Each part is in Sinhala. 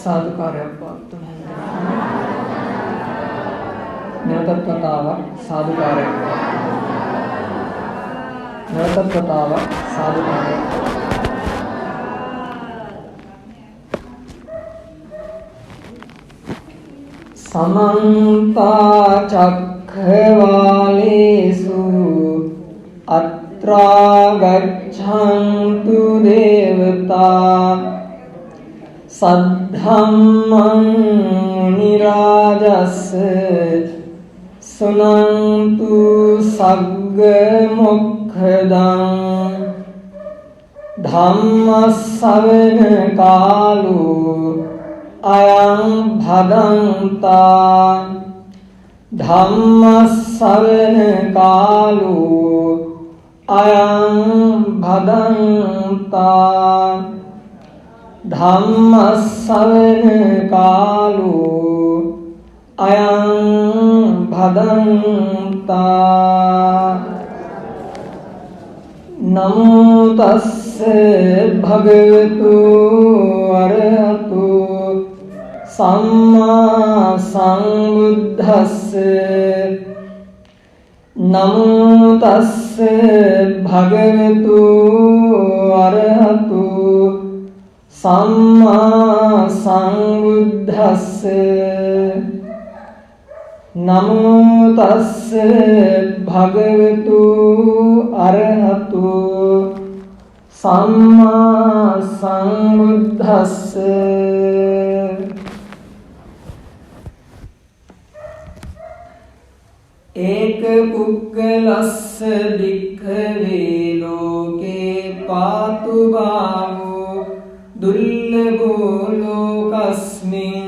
සාදුකාරයක් පවත්වමු. නැවතත් වතාවක් සාදුකාරයක්. නැවතත් වතාවක් සාදුකාරයක්. සමන්ත චක්ඛවාලේසු අත්‍රා ගච්ඡන්තු දේවතා සද්ධම්මං මුනි රාජස්ස සුනන්තු සග්ග මොක්ඛදං ධම්ම ශ්‍රවණ කාලෝ අයං භදන්තා ධම්ම ශ්‍රවණ කාලෝ අයං භදන්තා ධම්ම ශ්‍රවණ කාලෝ අයං භදන්තා නමෝ තස්ස භගවතු අරහතු සම්මා සම්බුද්දස්ස නමෝ තස්ස භගවතු අරහතු සම්මා සම්බුද්දස්ස නමෝ තස්ස භගවතු අරහතු සම්මා සම්බුද්දස්ස ඒක පුද්ගලස්ස භික්ඛවේ ලෝකේ පාතු භාවෝ දුර්ලභෝ ලෝකස්මින්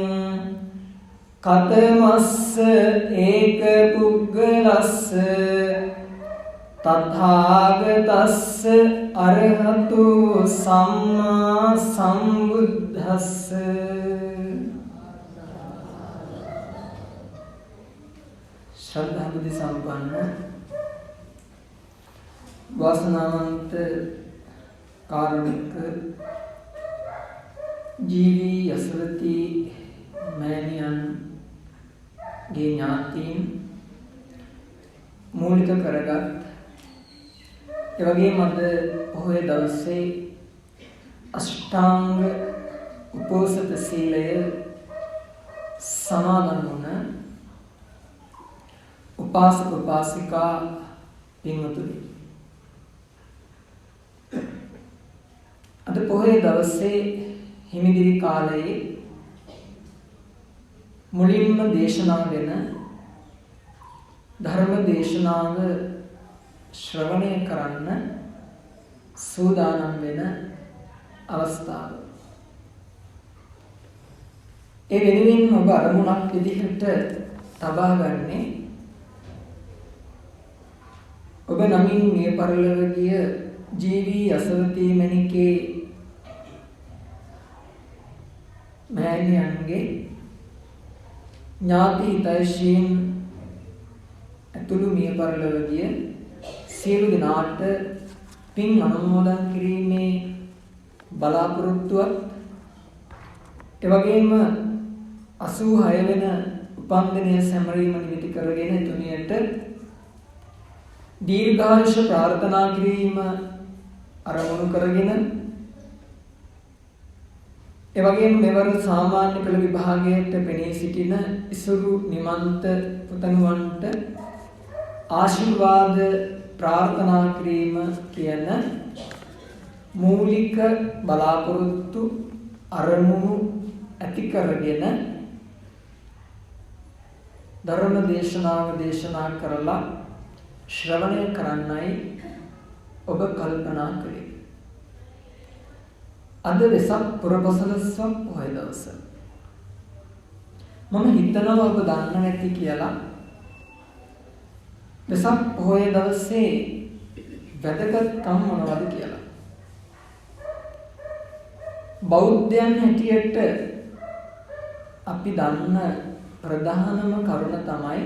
කතමස්ස ඒක පුද්ගලස්ස තථාගතස්ස අරහතු සම්මා සම්බුද්දස්ස ශ්‍රද්ධා බුද්ධ සම්පන්න වාසනාවන්ත කාරුණික ජීවී යසවති මෑණියන්ගේ ඥාතීන් මූලික කරගත් එවැගේම අද පොහොය දවසේ අෂ්ටාංග උපෝසත සීලය සමාදන් වුණ උපාසක උපාසිකා පින්වතුනි අද පොහොය දවසේ හිමිදිරි කාලයේ මුලින්ම දේශනා වෙන ධර්ම දේශනාව ශ්‍රවණය කරන්න සූදානම් වෙන අවස්ථාව. ඒ වෙනුවෙන් ඔබ අරමුණක් විදිහට තබා ගන්නේ ඔබ නමින් මේ පරිලව ගිය ජීවී අසවති මණිකේ මෑණියන්ගේ ඥාති හිතයිශීන් ඇතුළු මිය පරලොව ගිය සියලු දෙනාට පින් අනුමෝදන් කිරීමේ බලාපොරොත්තුවත් එවැගේම 86 වෙන උපන්දිනය සැමරීම නිමිති කරගෙන තුනියට දීර්ඝායුෂ ප්‍රාර්ථනා කිරීම අරමුණු කරගෙන එවැගේම මෙවර සාමාන්‍ය පෙළ විභාගයට පෙනී සිටින ඉසුරු නිමන්ත පුතණුවන්ට ආශිර්වාද ප්‍රාර්ථනා කිරීම කියන මූලික බලාපොරොත්තු අරමුණු ඇති කරගෙන ධර්ම දේශනාව දේශනා කරලා ශ්‍රවණය කරන්නයි ඔබ කල්පනා කළේ. අද වෙසක් පුරපසළොස්වක පොහොය දවස. මම හිතනවා ඔබ දන්න නැති කියලා වෙසක් පොහොය දවසේ වැදගත්කම් මොනවද කියලා. බෞද්ධයන් හැටියට අපි දන්න ප්‍රධානම කරුණ තමයි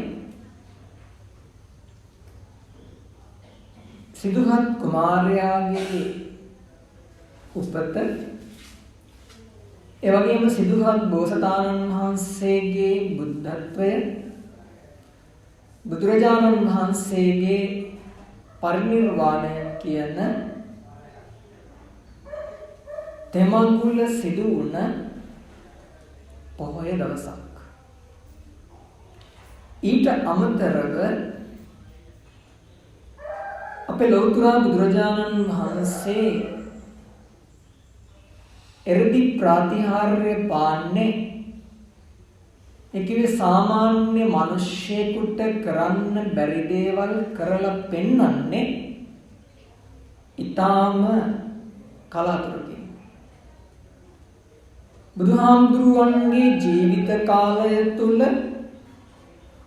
සිදුහත් කුමාරයාගේ උපත ඒ වගේම සිදුහත් බෝසතාණන් වහන්සේගේ බුද්ධත්වය බුදුරජාණන් වහන්සේගේ පරිනිර්වාණය කියන තෙමඟුල සිදු වුණ පොහොය දවසක්. ඊට අමතරව අපේ ලෞතර බුදුරජාණන් වහන්සේ එර්දි ප්‍රාතිහාර්ය පාන්නේ ඒකේ සාමාන්‍ය මිනිස්සෙකුට කරන්න බැරි දේවල් කරලා පෙන්වන්නේ ඊටාම කලාතුරකින්. බුදුහාමුදුරුවන්ගේ ජීවිත කාලය තුල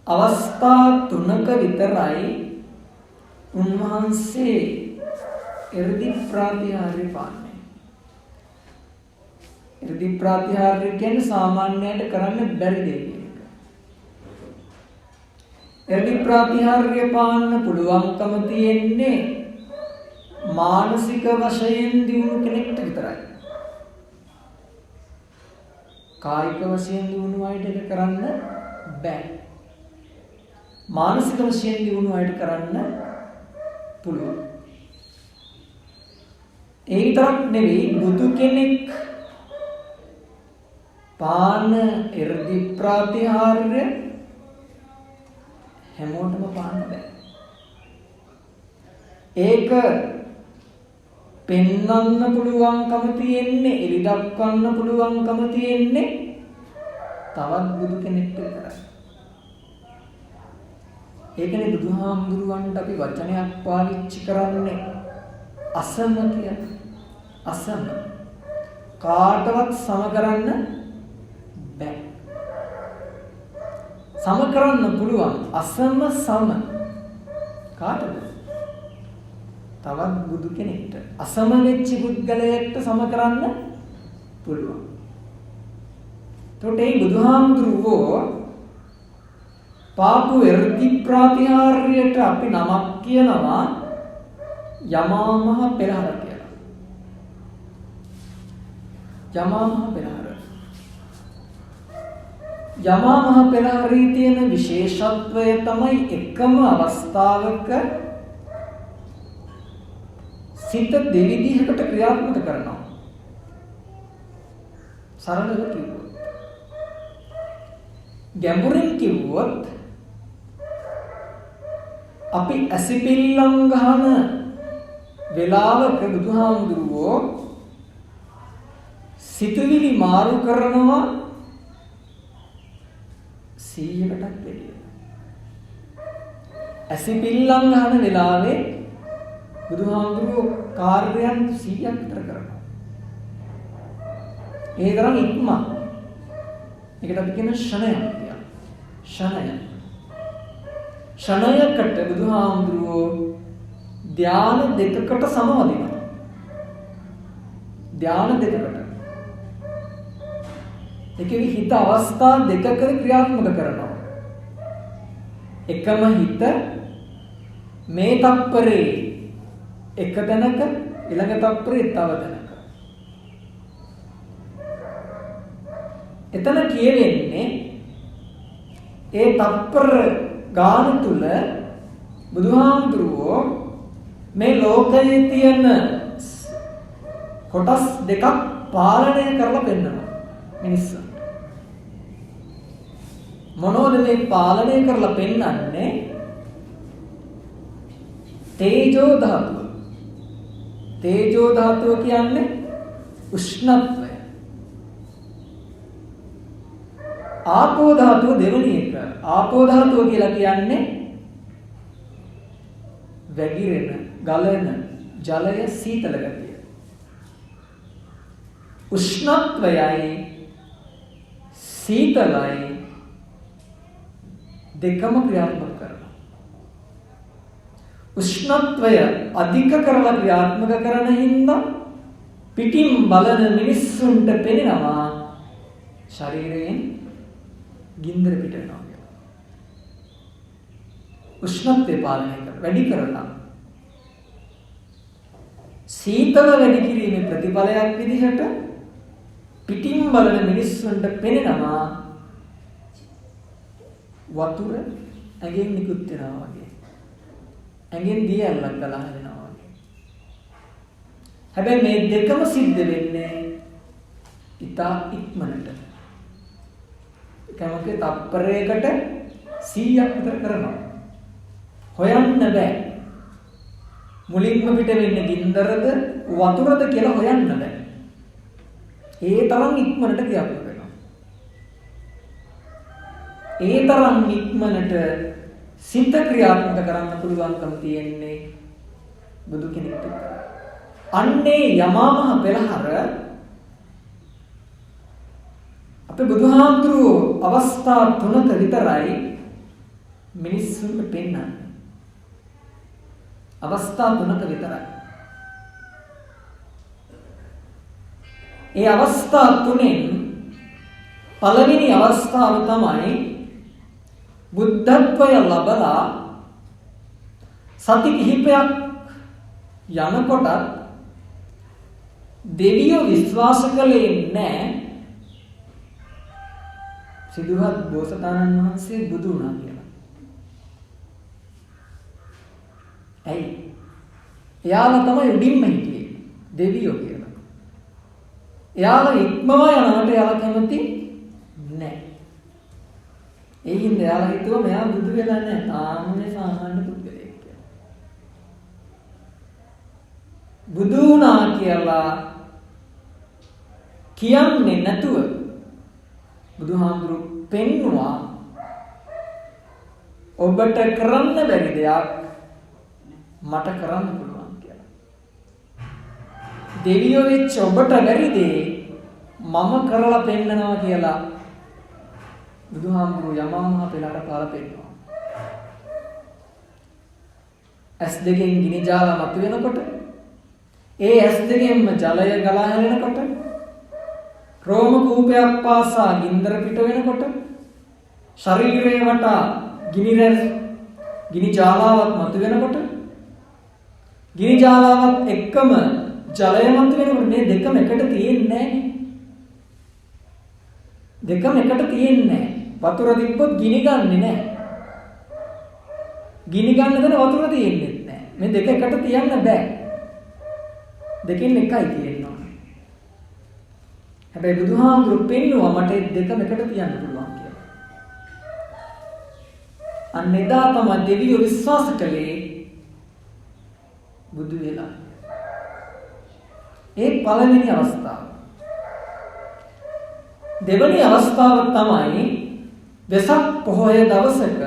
අවස්ථා 3ක විතරයි උන්වහන්සේ එර්දි ප්‍රාතිහාර්ය පාන්නේ. එර්දි ප්‍රාතිහාර්ය කියන්නේ සාමාන්‍යයට කරන්න බැරි දෙයක්. එර්දි ප්‍රාතිහාර්ය පාන්න පුළුවන්කම තියෙන්නේ මානසික වශයෙන් දියුණු කෙනෙක්ට විතරයි. කායික වශයෙන් දියුණු අයට ඒක කරන්න බෑ. මානසික වශයෙන් දියුණු අයට කරන්න පුළුවන්. ඒ විතරක් නෙවෙයි බුදු කෙනෙක් පාන එර්දි ප්‍රාතිහාර්ය හැමෝටම පාන්න බෑ. ඒක පෙන්වන්න පුළුවන්කම තියෙන්නේ, එලි දක්වන්න පුළුවන්කම තියෙන්නේ තවත් බුදු කෙනෙක්ට විතරයි. ඒකනේ බුදුහාමුදුරුවන්ට අපි වචනයක් පාවිච්චි කරන්නේ අසම කියලා. අසම කාටවත් සම කරන්න බෑ. සම කරන්න පුළුවන් අසම සම කාටද? තවත් බුදු කෙනෙක්ට. අසම වෙච්ච පුද්ගලයෙක්ට සම කරන්න පුළුවන්. තොටේ බුදුහාමුදුරුවෝ පාපු එර්දි ප්‍රාතිහාර්යයට අපි නමක් කියනවා යමා මහ පෙරහර කියලා. යමා මහ පෙරහර. යමා මහ පෙරහරේ තියෙන විශේෂත්වය තමයි එකම අවස්ථාවක සිත දෙවිදිහකට ක්‍රියාත්මක කරනවා. සරලව කිව්වොත්, ගැඹුරින් කිව්වොත් අපි ඇසිපිල්ලම් ගහන වෙලාවක බුදුහාමුදුරුවෝ සිතුවිලි මාරු කරනවා 100කටත් වැඩිය. ඇසිපිල්ලම් ගහන වෙලාවේ බුදුහාමුදුරුවෝ කාර්යයන් 100ක් විතර කරනවා. ඒ තරම් ඉක්මන්. ඒකට අපි කියන ෂණයක් කියලා. ෂණය. ෂණයකට බුදුහාමුදුරුවෝ ධ්‍යාන දෙකකට සමවදිනවා. ධ්‍යාන දෙකකට. ඒකේ හිත අවස්ථා දෙකක ක්‍රියාත්මක කරනවා. එකම හිත මේ තප්පරේ එක තැනක, ඊළඟ තප්පරේ තව තැනක. එතන කියවෙන්නේ ඒ තප්පර ගාන තුල බුදුහාමුදුරුවෝ මේ ලෝකයේ තියෙන කොටස් දෙකක් පාලනය කරලා පෙන්නනවා මිනිස්සු. මොනවද මේ පාලනය කරලා පෙන්නන්නේ? තේජෝ ධාතුව. තේජෝ ධාතුව කියන්නේ උෂ්ණත්වය. ආපෝ ධාතුව දෙවෙනි එක. ආපෝ ධාතුව කියලා කියන්නේ වැగిරෙන, ගලන ජලය සීතල ගතිය. උෂ්ණත්වයයි සීතලයි දෙකම ක්‍රියාත්මක කරනවා. උෂ්ණත්වය අධික කරලා ක්‍රියාත්මක කරන හින්දා පිටින් බලන මිනිස්සුන්ට පෙනෙනවා ශරීරයෙන් ගින්දර පිට වෙනවා කියලා. උෂ්ණත්වය පාලනය කර වැඩි කරලා සීතල වැඩි කිරීමේ ප්‍රතිඵලයක් විදිහට පිටින් බලන මිනිස්සුන්ට පෙනෙනවා වතුර ඇඟෙන් නිකුත් වෙනවා වගේ. ඇඟෙන් දිය ඇල්ලක් ගලා හැදෙනවා වගේ. හැබැයි මේ දෙකම සිද්ධ වෙන්නේ ඉතා ඉක්මනට. කමකේ තප්පරයකට 100ක් විතර කරනවා. හොයන්න බෑ. මුලින්ම පිට වෙන්නේ ගින්දරද වතුරද කියලා හොයන්න බෑ. ඒ තරම් ඉක්මනට ක්‍රියාත්මක වෙනවා. ඒ තරම් ඉක්මනට සිත ක්‍රියාත්මක කරන්න පුළුවන්කම තියෙන්නේ බුදු කෙනෙක්ට. අන්නේ යමාමහ පෙරහර අපේ බුදුහාමුදුරුවෝ අවස්ථා 3ක විතරයි මිනිස්සුන්ට පෙන්වන්නේ. අවස්ථා 3ක විතරයි. ඒ අවස්ථා 3න් පළවෙනි අවස්ථාව තමයි බුද්ධත්වය ලැබලා සති කිහිපයක් යනකොට දෙවියෝ විශ්වාස කළේ නැහැ සිදුහත් බෝසතාණන් වහන්සේ බුදු වුණා කියලා. ඇයි? එයාලා තමයි උඩින්ම හිටියේ දෙවියෝ කියලා. එයාලා ඉක්මවා යනකොට එයාලා කැමති නැහැ. ඒ හින්දා එයාලා හිතුවා මෙයා බුදු වෙලා නැහැ. තාමනේ සාමාන්‍ය පුද්ගලයෙක් කියලා. බුදු වුණා කියලා කියන්නේ නැතුව බුදුහාමුදුරු පෙන්නවා ඔබට කරන්න බැරි දෙයක් මට කරන්න පුළුවන් කියලා. දෙවියෝ වෙච්ච ඔබට බැරි දේ මම කරලා පෙන්නනවා කියලා බුදුහාමුදුරු යමාමහ පෙළට පාලා පෙන්නවා. ඇස් දෙකෙන් ගිනි ජාල මතුවෙනකොට ඒ ඇස් දෙකෙන්ම ජලය ගලා හැලෙනකොට රෝම කූපයක් පාසා ගින්දර පිට වෙනකොට ශරීරය වටා ගිනි ජාලාවක් මතුවෙනකොට ගිනි ජාලාවත් එක්කම ජලය මතුවෙනකොට මේ දෙකම එකට තියෙන්නේ නැහැ. දෙකම එකට තියෙන්නේ නැහැ. වතුර තිබ්බොත් ගිනි ගන්නෙ නැහැ. ගිනි ගන්න තැන වතුර තියෙන්නේ නැහැ. මේ දෙක එකට තියන්න බෑ. දෙකෙන් එකයි තියෙන්නේ. හැබැයි බුදුහාමුදුරු පෙන්නවා මට දෙකම එකට තියන්න පුළුවන් කියලා. අන්න එදා තමයි දෙවියෝ විශ්වාස කළේ බුදු වෙලා. ඒ පළවෙනි අවස්ථාව. දෙවෙනි අවස්ථාව තමයි වෙසක් පොහොය දවසක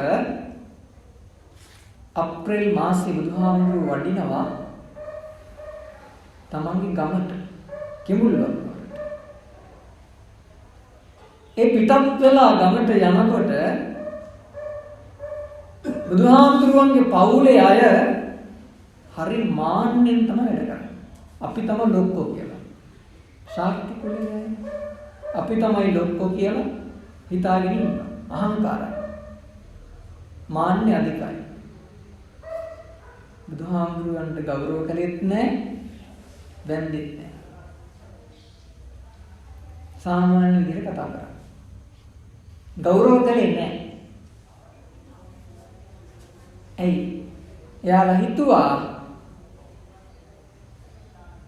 අප්‍රේල් මාසයේ බුදුහාමුදුරු වඩිනවා තමන්ගේ ගමට කිඹුල්වල. ඒ පිටත් වෙලා ගමට යනකොට බුදුහාමුදුරුවන්ගේ පවුලේ අය හරි මාන්නෙන් තමයි වැඩ කරන්නේ. අපි තමයි ලොක්කෝ කියලා. ශාක්‍ය කුලයේ අය අපි තමයි ලොක්කෝ කියලා හිතාගෙන ඉන්නවා. අහංකාරයි. මාන්නේ අධිකයි. බුදුහාමුදුරුවන්ට ගෞරව කළෙත් නැහැ, වැන්දෙත් නැහැ. සාමාන්‍ය විදිහට කතා කරා. ගෞරව කළේ නැහැ. ඇයි? එයාලා හිතුවා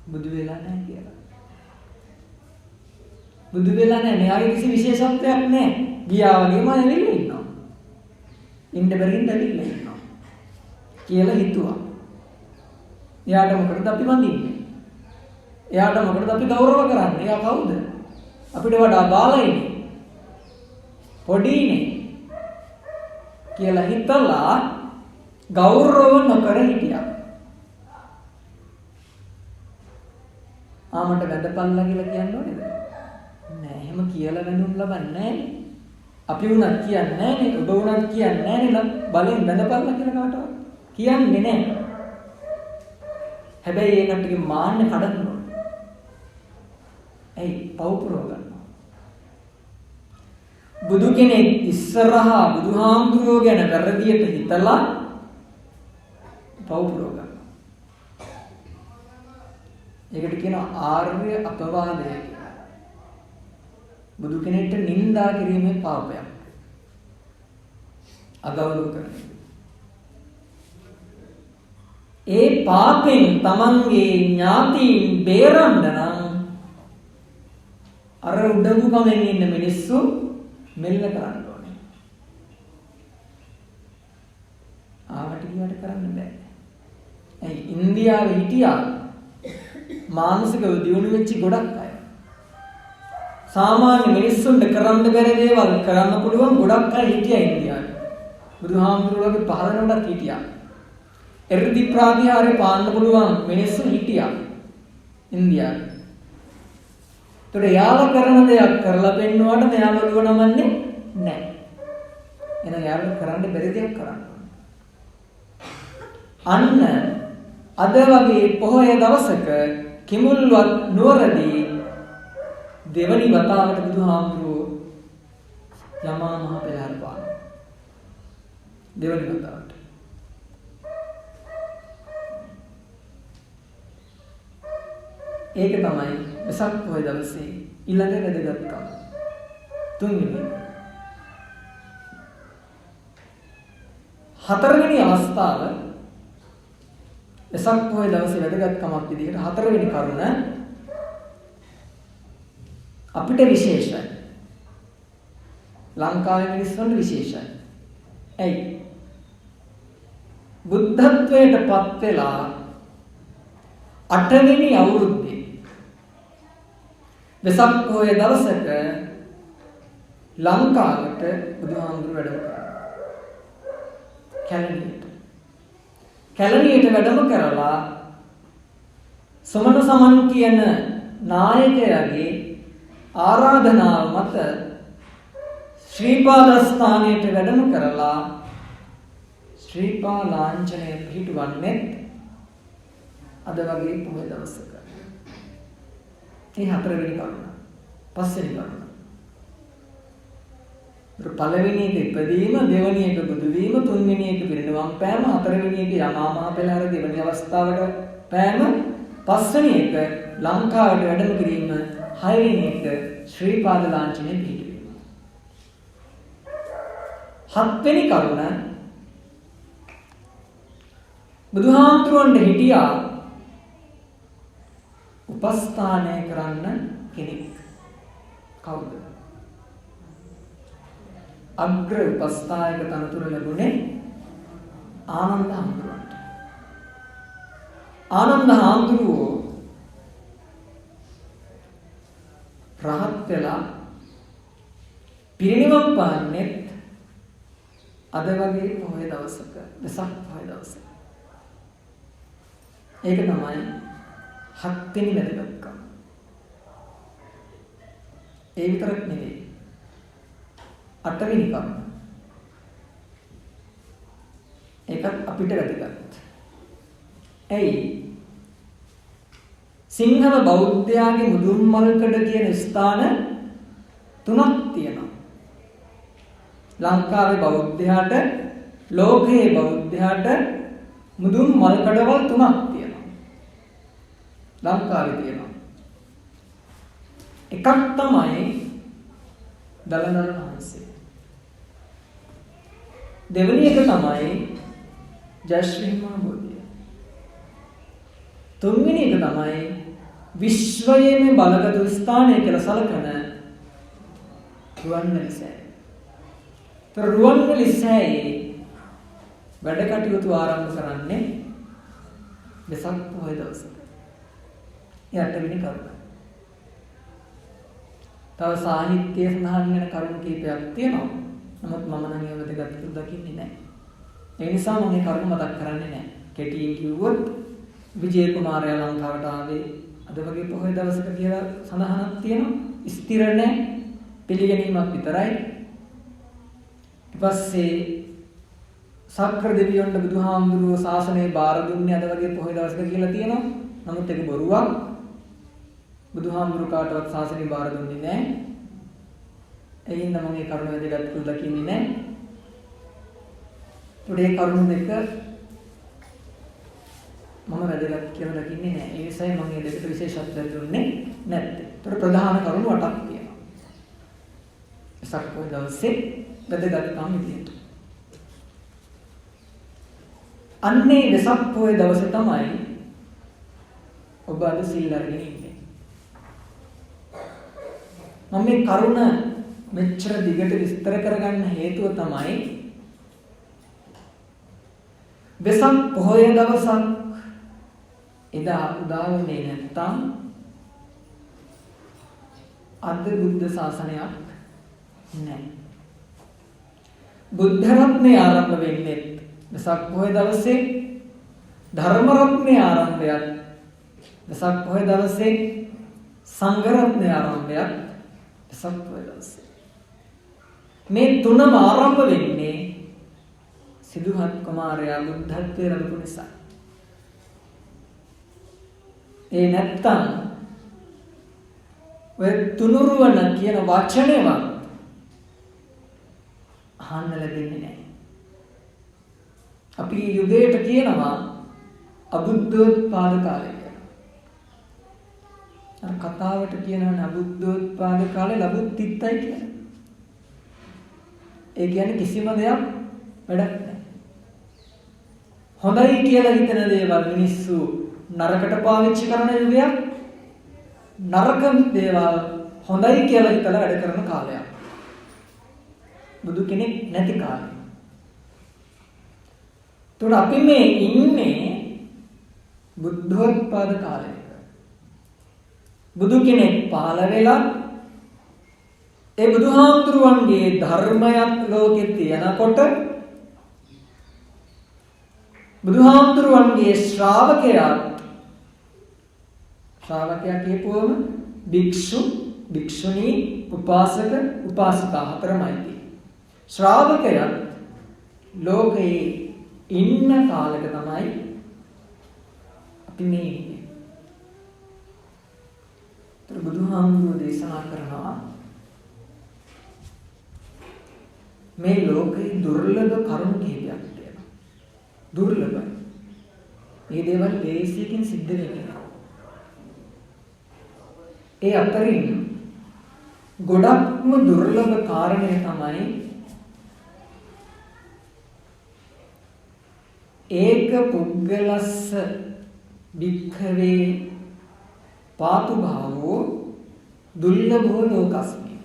බුදු වෙලා නැහැ කියලා. බුදු වෙලා නැහැ. මෙයාගේ කිසි විශේෂත්වයක් නැහැ. ගියා වගේම ඇවිල්ලා ඉන්නවා. ඉන්න බැරිින් ඇවිල්ලා ඉන්නවා කියලා හිතුවා. එයාට මොකටද අපි වඳින්නේ? එයාට මොකටද අපි ගෞරව කරන්නේ? එයා කවුද? අපිට වඩා බාලයිනේ. පොඩිනේ කියලා හිතලා ගෞරව නොකර හිටියා. ආමට වැඳපල්ලා කියලා කියන්න ඕනේද? නෑ, එහෙම කියලා වැඳුම් ලබන්නේ නෑනේ. අපි වුණත් කියන්නේ නෑනේ, ඔබ වුණත් කියන්නේ නෑනේ. බලෙන් වැඳපල්ලා කියලා කාටවත් කියන්නේ නෑ. හැබැයි ඒ කට්ටියගේ මාන්නේ කඩන්න ඕනේ. ඇයි? පව් පුරව ගන්නවා. බුදු කෙනෙක් ඉස්සරහා බුදුහාමුදුරුවෝ ගැන වැරදියට හිතලා පව් පුරව ගන්නවා. ඒකට කියනවා ආර්ය අපවාදය කියලා. බුදු කෙනෙක්ට නිඳා කිරීමේ පාපයක්. අගෞරව කරන. ඒ පාපෙන් තමන්ගේ ඥාතීන් බේරන්න නම් අර උඩඟු කමෙන් ඉන්න මිනිස්සු මෙල්ල කරන්න ඕනේ. ආවට ගියට කරන්න බෑ. ඒ ඉන්දියාවේ හිටියා මානසික දියුණු වෙච්ච ගොඩක් අය. සාමාන්‍ය මිනිස්සුන්ට කරන්න බැරි දේවල් කරන්න පුළුවන් ගොඩක් අය හිටියා ඉන්දියාවේ. බුදුහාමුදුරුවෝගේ පහළනකට හිටියා. එර්දි ප්‍රාතිහාර්ය පාන්න පුළුවන් මිනිස්සු හිටියා ඉන්දියාවේ. ඒතකොට යාළුවා කරන දෙයක් කරලා පෙන්නුවාට මෙයා බලුව නමන්නේ නැහැ. එහෙනම් යාළුවා කරන්න බැරි දෙයක් කරන්න අන්න අද වගේ පොහොය දවසක කිමුල්වත් නුවරදී දෙවනි වතාවට බුදුහාමුදුරුවෝ යමා මහ පෙරහර පාන. දෙවනි වතාවට. ඒක තමයි වෙසක් පොහොය දවසේ ඊළඟ වැදගත්කම. තුන්වෙනි. හතරවෙනි අවස්ථාව වෙසක් පොහොය දවසේ වැදගත්කමක් විදිහට හතරවෙනි කරුණ අපිට විශේෂයි. ලංකාවේ මිනිස්සුන්ට විශේෂයි. ඇයි? බුද්ධත්වයට පත් වෙලා 8 වෙනි අවුරුද්දේ වෙසක් පොහොය දවසක ලංකාවට බුදුහාමුදුරුවෝ වැඩම කරා. කැලණියට වැඩම කරලා සමන සමන් කියන නායකයාගේ ආරාධනාව මත ශ්‍රීපාද ස්ථානයට වැඩම කරලා ශ්‍රීපා ලාංඡනය පිහිටුවන්නේ අද වගේ පොහොය දවසක. මේ හතරවෙනි කරුණ. පස්වෙනි කරුණ. පළවෙනි එක ඉපදීම, දෙවෙනි එක බුදු වීම, තුන්වෙනි එක පිරිනිවන් පෑම, හතරවෙනි එක යමා මහ පෙරහර දෙවෙනි අවස්ථාවට පෑම, පස්වෙනි එක ලංකාවට වැඩම කිරීම, හයවෙනි එක ශ්‍රීපාද ලාංඡනය පිහිටවීම. හත්වෙනි කරුණ බුදුහාමුදුරන්ට හිටියා උපස්ථානය කරන්න කෙනෙක්. කවුද? අග්‍ර උපස්ථායක තනතුර ලැබුණේ ආනන්ද හාමුදුරුවන්ට. ආනන්ද හාමුදුරුවෝ රහත් වෙලා පිරිනිවන් පාන්නෙත් අද වගේ පොහොය දවසක, වෙසක් පොහොය දවසක. ඒක තමයි 7 වෙනි වැදගත්කම. ඒ විතරක් නෙවෙයි. 8 වෙනි කරුණ. ඒකත් අපිට වැදගත්. ඇයි? සිංහල බෞද්ධයාගේ මුදුන් මල්කඩ කියන ස්ථාන 3ක් තියෙනවා. ලංකාවේ බෞද්ධයාට, ලෝකයේ බෞද්ධයාට මුදුන් මල්කඩවල් 3ක් තියෙනවා. ලංකාවේ තියෙනවා. එකක් තමයි දලදල වහන්සේ. දෙවෙනි එක තමයි ජයශ්‍රී මහ බෝධිය. තුන්වෙනි එක තමයි විශ්වයේම බලගත් ස්ථානය කියලා සැලකන රුවන්වැලි සෑය. රුවන්වැලි සෑයේ වැඩ කටයුතු ආරම්භ කරන්නේ වෙසක් පොහොය දවසක. ඒ 8 වෙනි කරුණ. තව සාහිත්‍යයේ සඳහන් වෙන කරුණු කීපයක් තියෙනවා. නමුත් මම නම් ඒව වැදගත් දකින්නේ නැහැ. ඒ නිසා මම මේ කරුණ මතක් කරන්නේ නැහැ. කෙටියෙන් කිව්වොත් විජය කුමාරයා ලංකාවට ආවේ අද වගේ පොහොය දවසක කියලා සඳහනක් තියෙනවා. ස්ථිර නැහැ. පිළිගැනීමක් විතරයි. ඊපස්සේ සක්‍ර දෙවියන්ට බුදුහාමුදුරුවෝ ශාසනය බාර දුන්නේ අද වගේ පොහොය දවසක කියලා තියෙනවා. නමුත් ඒක බොරුවක්. බුදුහාමුදුරුවෝ කාටවත් ශාසනය බාර දුන්නේ නැහැ. එයින් නම් මේ කරුණ වැදගත් කියලා දකින්නේ නැහැ. ඒකේ කරුණ දෙක මම වැදගත් කියලා දකින්නේ නැහැ. ඒ නිසායි මම මේ දෙකට විශේෂත්වයක් දුන්නේ නැත්තේ. ඒතර ප්‍රධාන කරුණු 8ක් තියෙනවා. වෙසක් පොහොය දවසේ වැදගත්කම විදියට. අන්නේ වෙසක් පොහොය දවසේ තමයි ඔබ අද සීල් අරගෙන ඉන්නේ. මම මේ කරුණ මෙච්චර දිගට විස්තර කරගන්න හේතුව තමයි වෙසක් පොහොය දවසක් එදා උදා වුණේ නැත්තම් අද බුද්ධ ශාසනයක් නැහැ. බුද්ධ රත්නය ආරම්භ වෙන්නේ වෙසක් පොහොය දවසේ, ධර්ම රත්නය ආරම්භයත් වෙසක් පොහොය දවසේ, සංඝ රත්නය ආරම්භයත් වෙසක් පොහොය දවසේ. මේ තුනම ආරම්භ වෙන්නේ සිදුහත් කුමාරයා බුද්ධත්වයේ ලැබුණු නිසා. ඒ නැත්තම් ඔය තුනුරුවන කියන වචනේවත් අහන්න ලැබෙන්නේ නැහැ. අපි යුගයට කියනවා අබුද්ධෝත්පාද කාලය කියලා. අර කතාවට කියනවනේ අබුද්ධෝත්පාද කාලේ ලැබුත්තිත්තයි කියලා. ඒ කියන්නේ කිසිම දෙයක් වැඩක් නැහැ. හොඳයි කියලා හිතන දේවල් මිනිස්සු නරකට පාවිච්චි කරන යුගයක්, නරක දේවල් හොඳයි කියලා හිතලා වැඩ කරන කාලයක්. බුදු කෙනෙක් නැති කාලය. ඒතකොට අපි මේ ඉන්නේ බුද්ධෝත්පාද කාලයක. බුදු කෙනෙක් පහළ වෙලා ඒ බුදුහාමුදුරුවන්ගේ ධර්මයක් ලෝකෙ තියනකොට බුදුහාමුදුරුවන්ගේ ශ්‍රාවකයා කියපුවම භික්ෂු, භික්ෂුණී, උපාසක, උපාසිකා හතරමයි තියෙන්නේ. ශ්‍රාවකයා ලෝකේ ඉන්න කාලෙක තමයි අපි මේ ඉන්නේ. ඒතර බුදුහාමුදුරුවෝ දේශනා කරනවා මේ ලෝකේ දුර්ලභ කරුණු කිහිපයක් තියෙනවා. දුර්ලභයි. මේ දේවල් ලේසියෙන් සිද්ධ වෙන්නේ නැහැ. ඒ අතරින් ගොඩක්ම දුර්ලභ කාරණය තමයි ඒක පුද්ගලස්ස භික්ඛවේ පාතු භාවෝ දුර්ලභෝ ලෝකස්මි.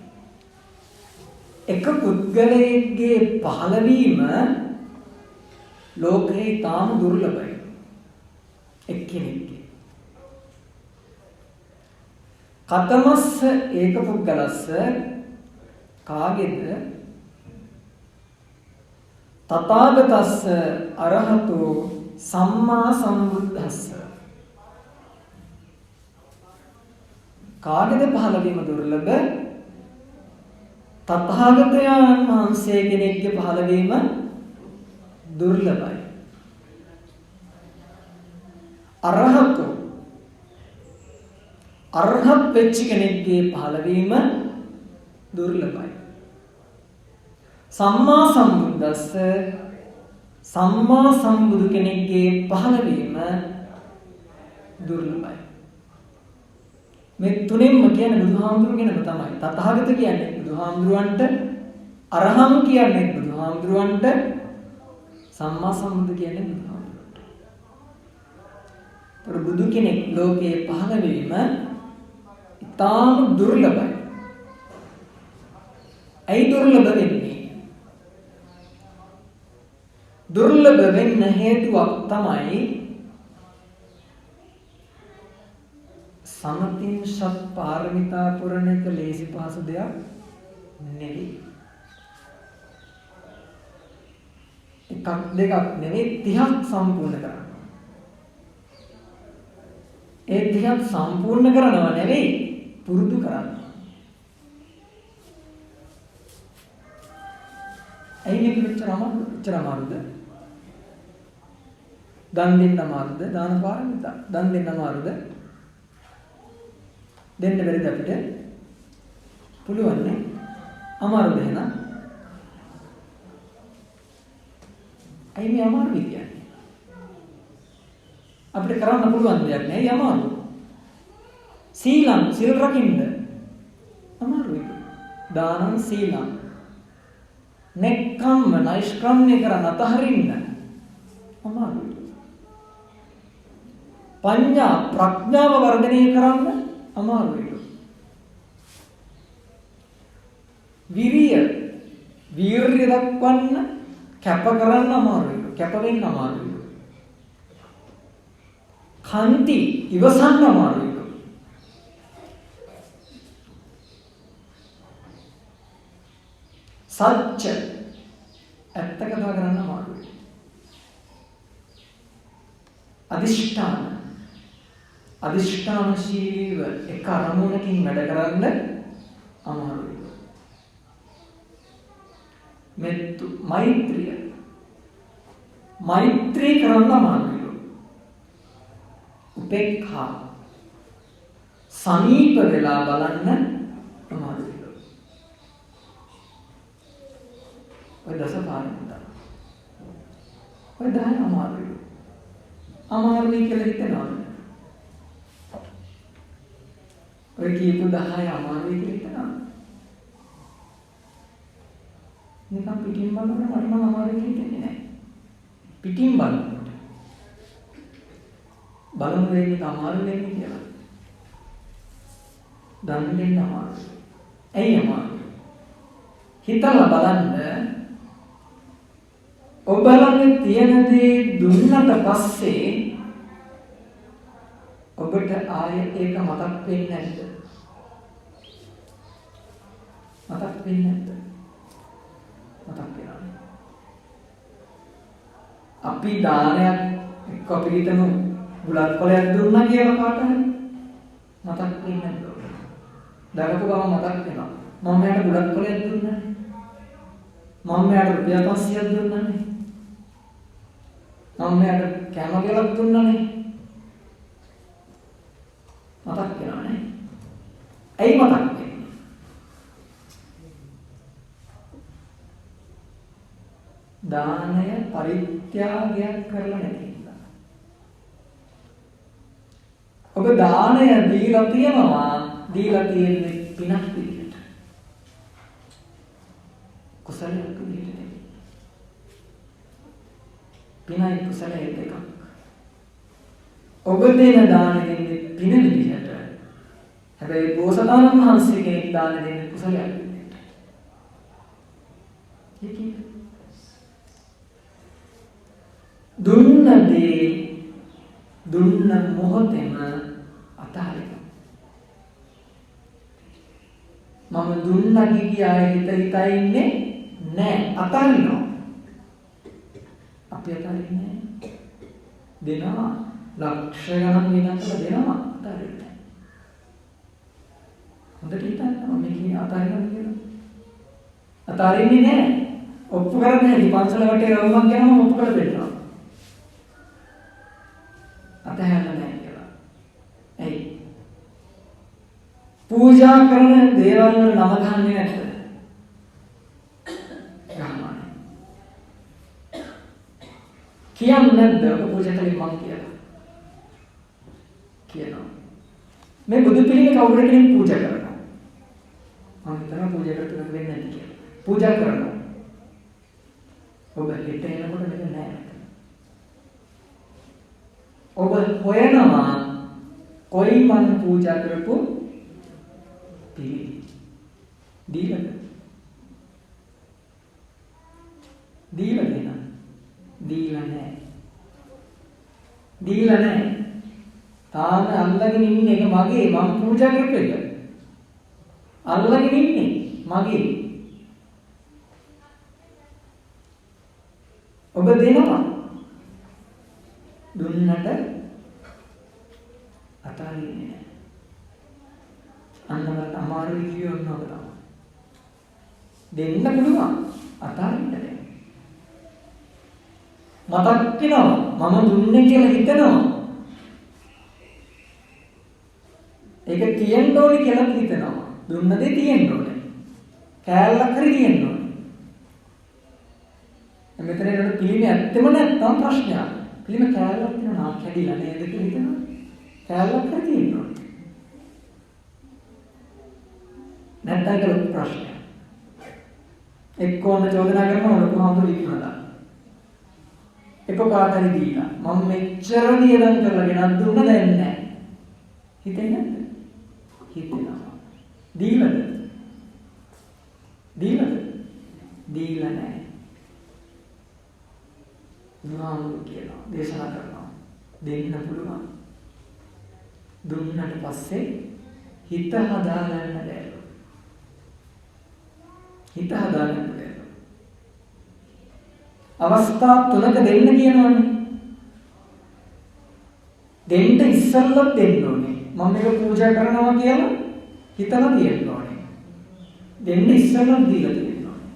එක පුද්ගලයෙක්ගේ පහළවීම ලෝකේ තාම දුර්ලභයි. එක්කෙනෙක්ගේ. කතමස්ස ඒක පුද්ගලස්ස කාගේද? තථාගතස්ස අරහතෝ සම්මා සම්බුද්දස්ස. කාගේද පහළවීම දුර්ලභ? තථාගතයන් වහන්සේ කෙනෙක්ගේ පහළවීම දුර්ලභයි. අරහතෝ අරහත් වෙච්ච කෙනෙක්ගේ පහළවීම දුර්ලභයි. සම්මා සම්බුද්දස්ස සම්මා සම්බුදු කෙනෙක්ගේ පහළවීම දුර්ලභයි. මේ තුනෙන්ම කියන්නේ බුදුහාමුදුරුවෝ තමයි. තථාගත කියන්නේ බුදුහාමුදුරුවන්ට, අරහං කියන්නේ බුදුහාමුදුරුවන්ට, සම්මා සම්බුදු කියන්නේ බුදුහාමුදුරුවන්ට. ඒතර බුදු කෙනෙක් ලෝකේ පහළ වීම ඉතාම දුර්ලභයි. ඇයි දුර්ලභ වෙන්නේ? දුර්ලභ වෙන්න හේතුවක් තමයි සමතින් සත් පාරමිතා පුරණ එක ලේසි පහසු දෙයක් නෙවෙයි. එකක් දෙකක් නෙවෙයි 30ක් සම්පූර්ණ කරන්න. ඒ 30ක් සම්පූර්ණ කරනවා නෙවෙයි පුරුදු කරන්න. ඇයි මේක මෙච්චර අමාරුද? දන් දෙන්න අමාරුද? දාන පාරමිතා. දන් දෙන්න අමාරුද? දෙන්න බැරිද අපිට? පුළුවන් නේ. අමාරුද එහෙනම්? ඇයි මේ අමාරු කියන්නේ? අපිට කරන්න පුළුවන් දෙයක් නෑ. ඒ අමාරු. සීලම් සිල් රකින්න අමාරුයි. දානං සීලං. නෙක්ඛම්ම නෛෂ්ක්‍රම්‍ය කරන අතහරින්න අමාරුයි. ප්‍රඥාව වර්ධනය කරන්න අමාරුයි. වීර්ය දක්වන්න කැප කරන්න අමාරුයි. කැප වෙන්න අමාරුයි. කන්ති ඉවසන්න අමාරුයි. සත්‍ය ඇත්ත කතා කරන්න අමාරුයි. අදිෂ්ඨානශීලීව එක අරමුණකින් වැඩ කරන්න අමාරුයි. මෛත්‍රී කරන්න අමාරුයි. උපේක්ඛා සමීප වෙලා බලන්න අමාරුයි. ඔය දසපාරමිතා. ඔය 10 අමාරුයි. අමාරුයි කියලා හිතනවා. ඔය කියපු 10 අමාරුයි කියලා හිතනවා. නිකන් පිටින් බලනකොට මට නම් අමාරුයි හිතෙන්නේ නැහැ. පිටින් බලනකොට බලමු වෙන්නේ අමාරු වෙන්නේ කියලා. දන් දෙන්න අමාරුයි. ඇයි අමාරුයි? හිතලා බලන්න ඔබ ළඟ තියෙන දේ දුන්නට පස්සේ ඔබට ආයෙ ඒක මතක් වෙන්නේ නැද්ද? මතක් වෙන්නේ නැද්ද? මතක් වෙනවා. අපි දානයක් එක්ක අපි හිතමු බුලත් කොලයක් දුන්නා කියලා කාට හරි මතක් වෙන්නේ නැද්ද? දරපු ගම මතක් වෙනවා. මම මෙයාට බුලත් කොලයක් දුන්නානේ. මම මෙයාට රුපියල් 500ක් දුන්නානේ. මම මෙයාට කැම ගෙලක් දුන්නානේ. මතක් වෙනවා නේ. ඇයි මතක් වෙන්නේ? දානය පරිත්‍යාගයක් කරලා නැති නිසා. ඔබ දානය දීලා තියෙන්නේ පිනක් විදියට. කුසලයක් විදියට. පිනයි කුසලයි දෙකක්. ඔබ දෙන දාන දෙන්නේ පින විදියට. හැබැයි බෝසතාණන් වහන්සේ කෙනෙක් දාන දෙන්නේ කුසලයක් විදියට. ඒකයි දුන්න මොහොතේම අතහරිනවා. මම දුන්නා කිය හිතා ඉන්නේ නෑ අතහරිනවා. අපි අතහරින්නේ දෙනවා ලක්ෂ ගණන් වෙනකල දෙනවා අතහරින්නේ. හොඳට හිතන්න මම කියන්නේ අතහරිනවා කියලා. අතහරින්නේ නෑ. ඔප්පු කරන්නේ නැහැ. පන්සල වටේ රවුමක් යනම ඔප්පු කරලා දෙන්නවා. අතහැරලා නැහැ කියලා. ඇයි? පූජා කරන දේවල් වල නම ගන්නේ නැද්ද? ගන්නවා. කියන්නේ නැද්ද ඔබ පූජා කළේ මං කියලා? කියනවා. මේ බුදු පිළිමේ කවුරු කෙනෙක් පූජා කරනවා. මම හිතනවා පූජා කරලා වෙන්නේ නැති කියලා. පූජා කරනවා. ඔබ හිත එනකොට මෙන්න නැහැ. ඔබ හොයනවා කොයි මන් පූජා කරපු පිළිමය. දීලා නැහැ. තාම අල්ලගෙන ඉන්නේ ඒක මගේ මම පූජා කරපු එක. අල්ලගෙන ඉන්නේ මගේ. ඔබ දෙනවා. දුන්නට අතාරින්නේ නැහැ. අන්නකට අමාරුයි කියනවා තමයි. දෙන්න පුළුවන් අතාරින්න බැහැ. මතක් වෙනවා මම දුන්නේ කියලා හිතනවා. ඒක තියෙන්න ඕනේ කියලා හිතනවා. දුන්න දේ තියෙන්න ඕනේ. කෑල්ලක් හරි තියෙන්න ඕනේ. මෙතන ඒකට පිළිමේ ඇත්තම නැත්තම් ප්‍රශ්නයක්. පිළිමේ කෑල්ලක් තියෙනවා කැඩිලා නේද කියලා හිතනවා. කෑල්ලක් හරි තියෙන්න ඕනේ. නැත්තම් ඒක ප්‍රශ්නයක්. එක්කෝම චෝදනා කරනවා ලොකු හාමුදුරුවෝ විකුණලා. එක කාට හරි දීලා මම මෙච්චර වියදම් කරලා ගෙනත් දුන්න දැන් නැහැ. හිතෙන්නේ නැද්ද? හිතෙනවා. දීලාද? දීලා නැහැ. බුදුහාමුදුරුවෝ කියනවා දේශනා කරනවා දෙන්න පුළුවන්. දුන්නට පස්සේ හිත හදාගන්න බැහැ. හිත හදාගන්න බැහැ. අවස්ථා තුනක දෙන්න කියනවනේ. දෙන්න ඉස්සෙල්ලත් දෙන්න ඕනේ. මම මේක පූජා කරනවා කියලා හිතලා තියෙන්න ඕනේ. දෙන්න ඉස්සෙල්ලත් දීලා තියෙන්න ඕනේ.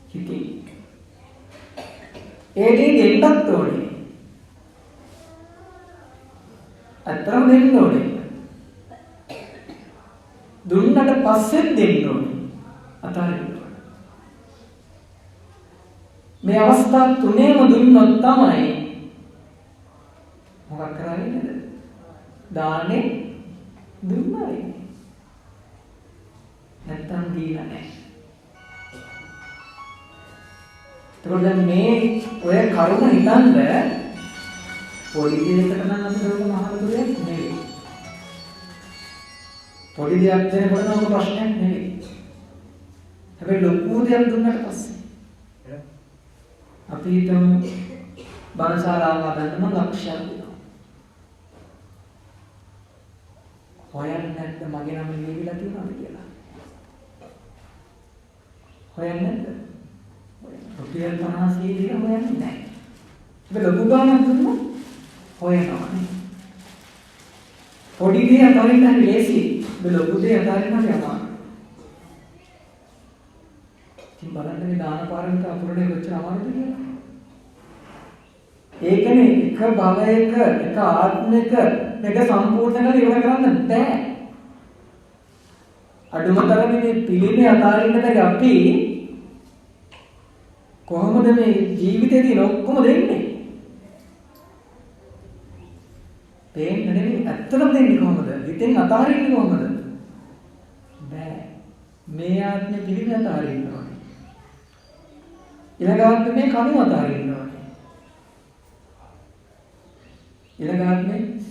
හිතේ. ඒ දේ දෙන්නත් ඕනේ. අතරම දෙන්න ඕනේ. දුන්නට පස්සෙත් දෙන්න ඕනේ. අතාරින්න ඕනේ. මේ අවස්ථා තුනේම දුන්නොත් තමයි මොකක් කරන්නේ? දානේ දුන්නයි. නැත්තම් දීලා නැහැ. ඒකෝද මේ ඔය කරුණ හිතන්න පොඩි දෙයකට නම් අපි කරන මහලුදුරයක් නෙවෙයි. පොඩි දෙයක් දෙනකොට නම් ප්‍රශ්නයක් නෙවෙයි. හැබැයි ලොකු දෙයක් දුන්නට පස්සේ අපි හිතමු බණශාලාව හදන්න නම් ලක්ෂයක් දෙනවා. හොයන්නේ නැද්ද මගේ නම ලියවිලා තියෙනවද කියලා? හොයන්නේ නැද්ද? රුපියල් 50 දීලා හොයන්නේ නැහැ. ඒක ලොකු ගාණක් දුන්නොත් හොයනවා නේ. පොඩි දේ අතරින් හරි ලේසි. ඒක ලොකු දේ අතරින් හරි අමාරුයි. ඉතින් බලන්න මේ දාන පාරමිතා අපුරණය කොච්චර අමාරුද කියලා. ඒකනේ එක භවයක එක ආත්මික මේක සම්පූර්ණ කරලා ඉවර කරන්න බෑ. අඩුමතරමේ මේ පිළිමේ අතාරින්න බැරි අපි කොහොමද මේ ජීවිතේදී ඔක්කොම දෙන්නේ? දෙන්නේ නෙමෙයි ඇත්තටම දෙන්නේ කොහොමද? හිතෙන් අතාරින්නේ කොහොමද? බෑ. මේ ආත්මේ පිළිමේ අතාරින්න ඕනේ. ඊළඟට මේ කණු අතාරින්න ඕනේ. ඊළඟට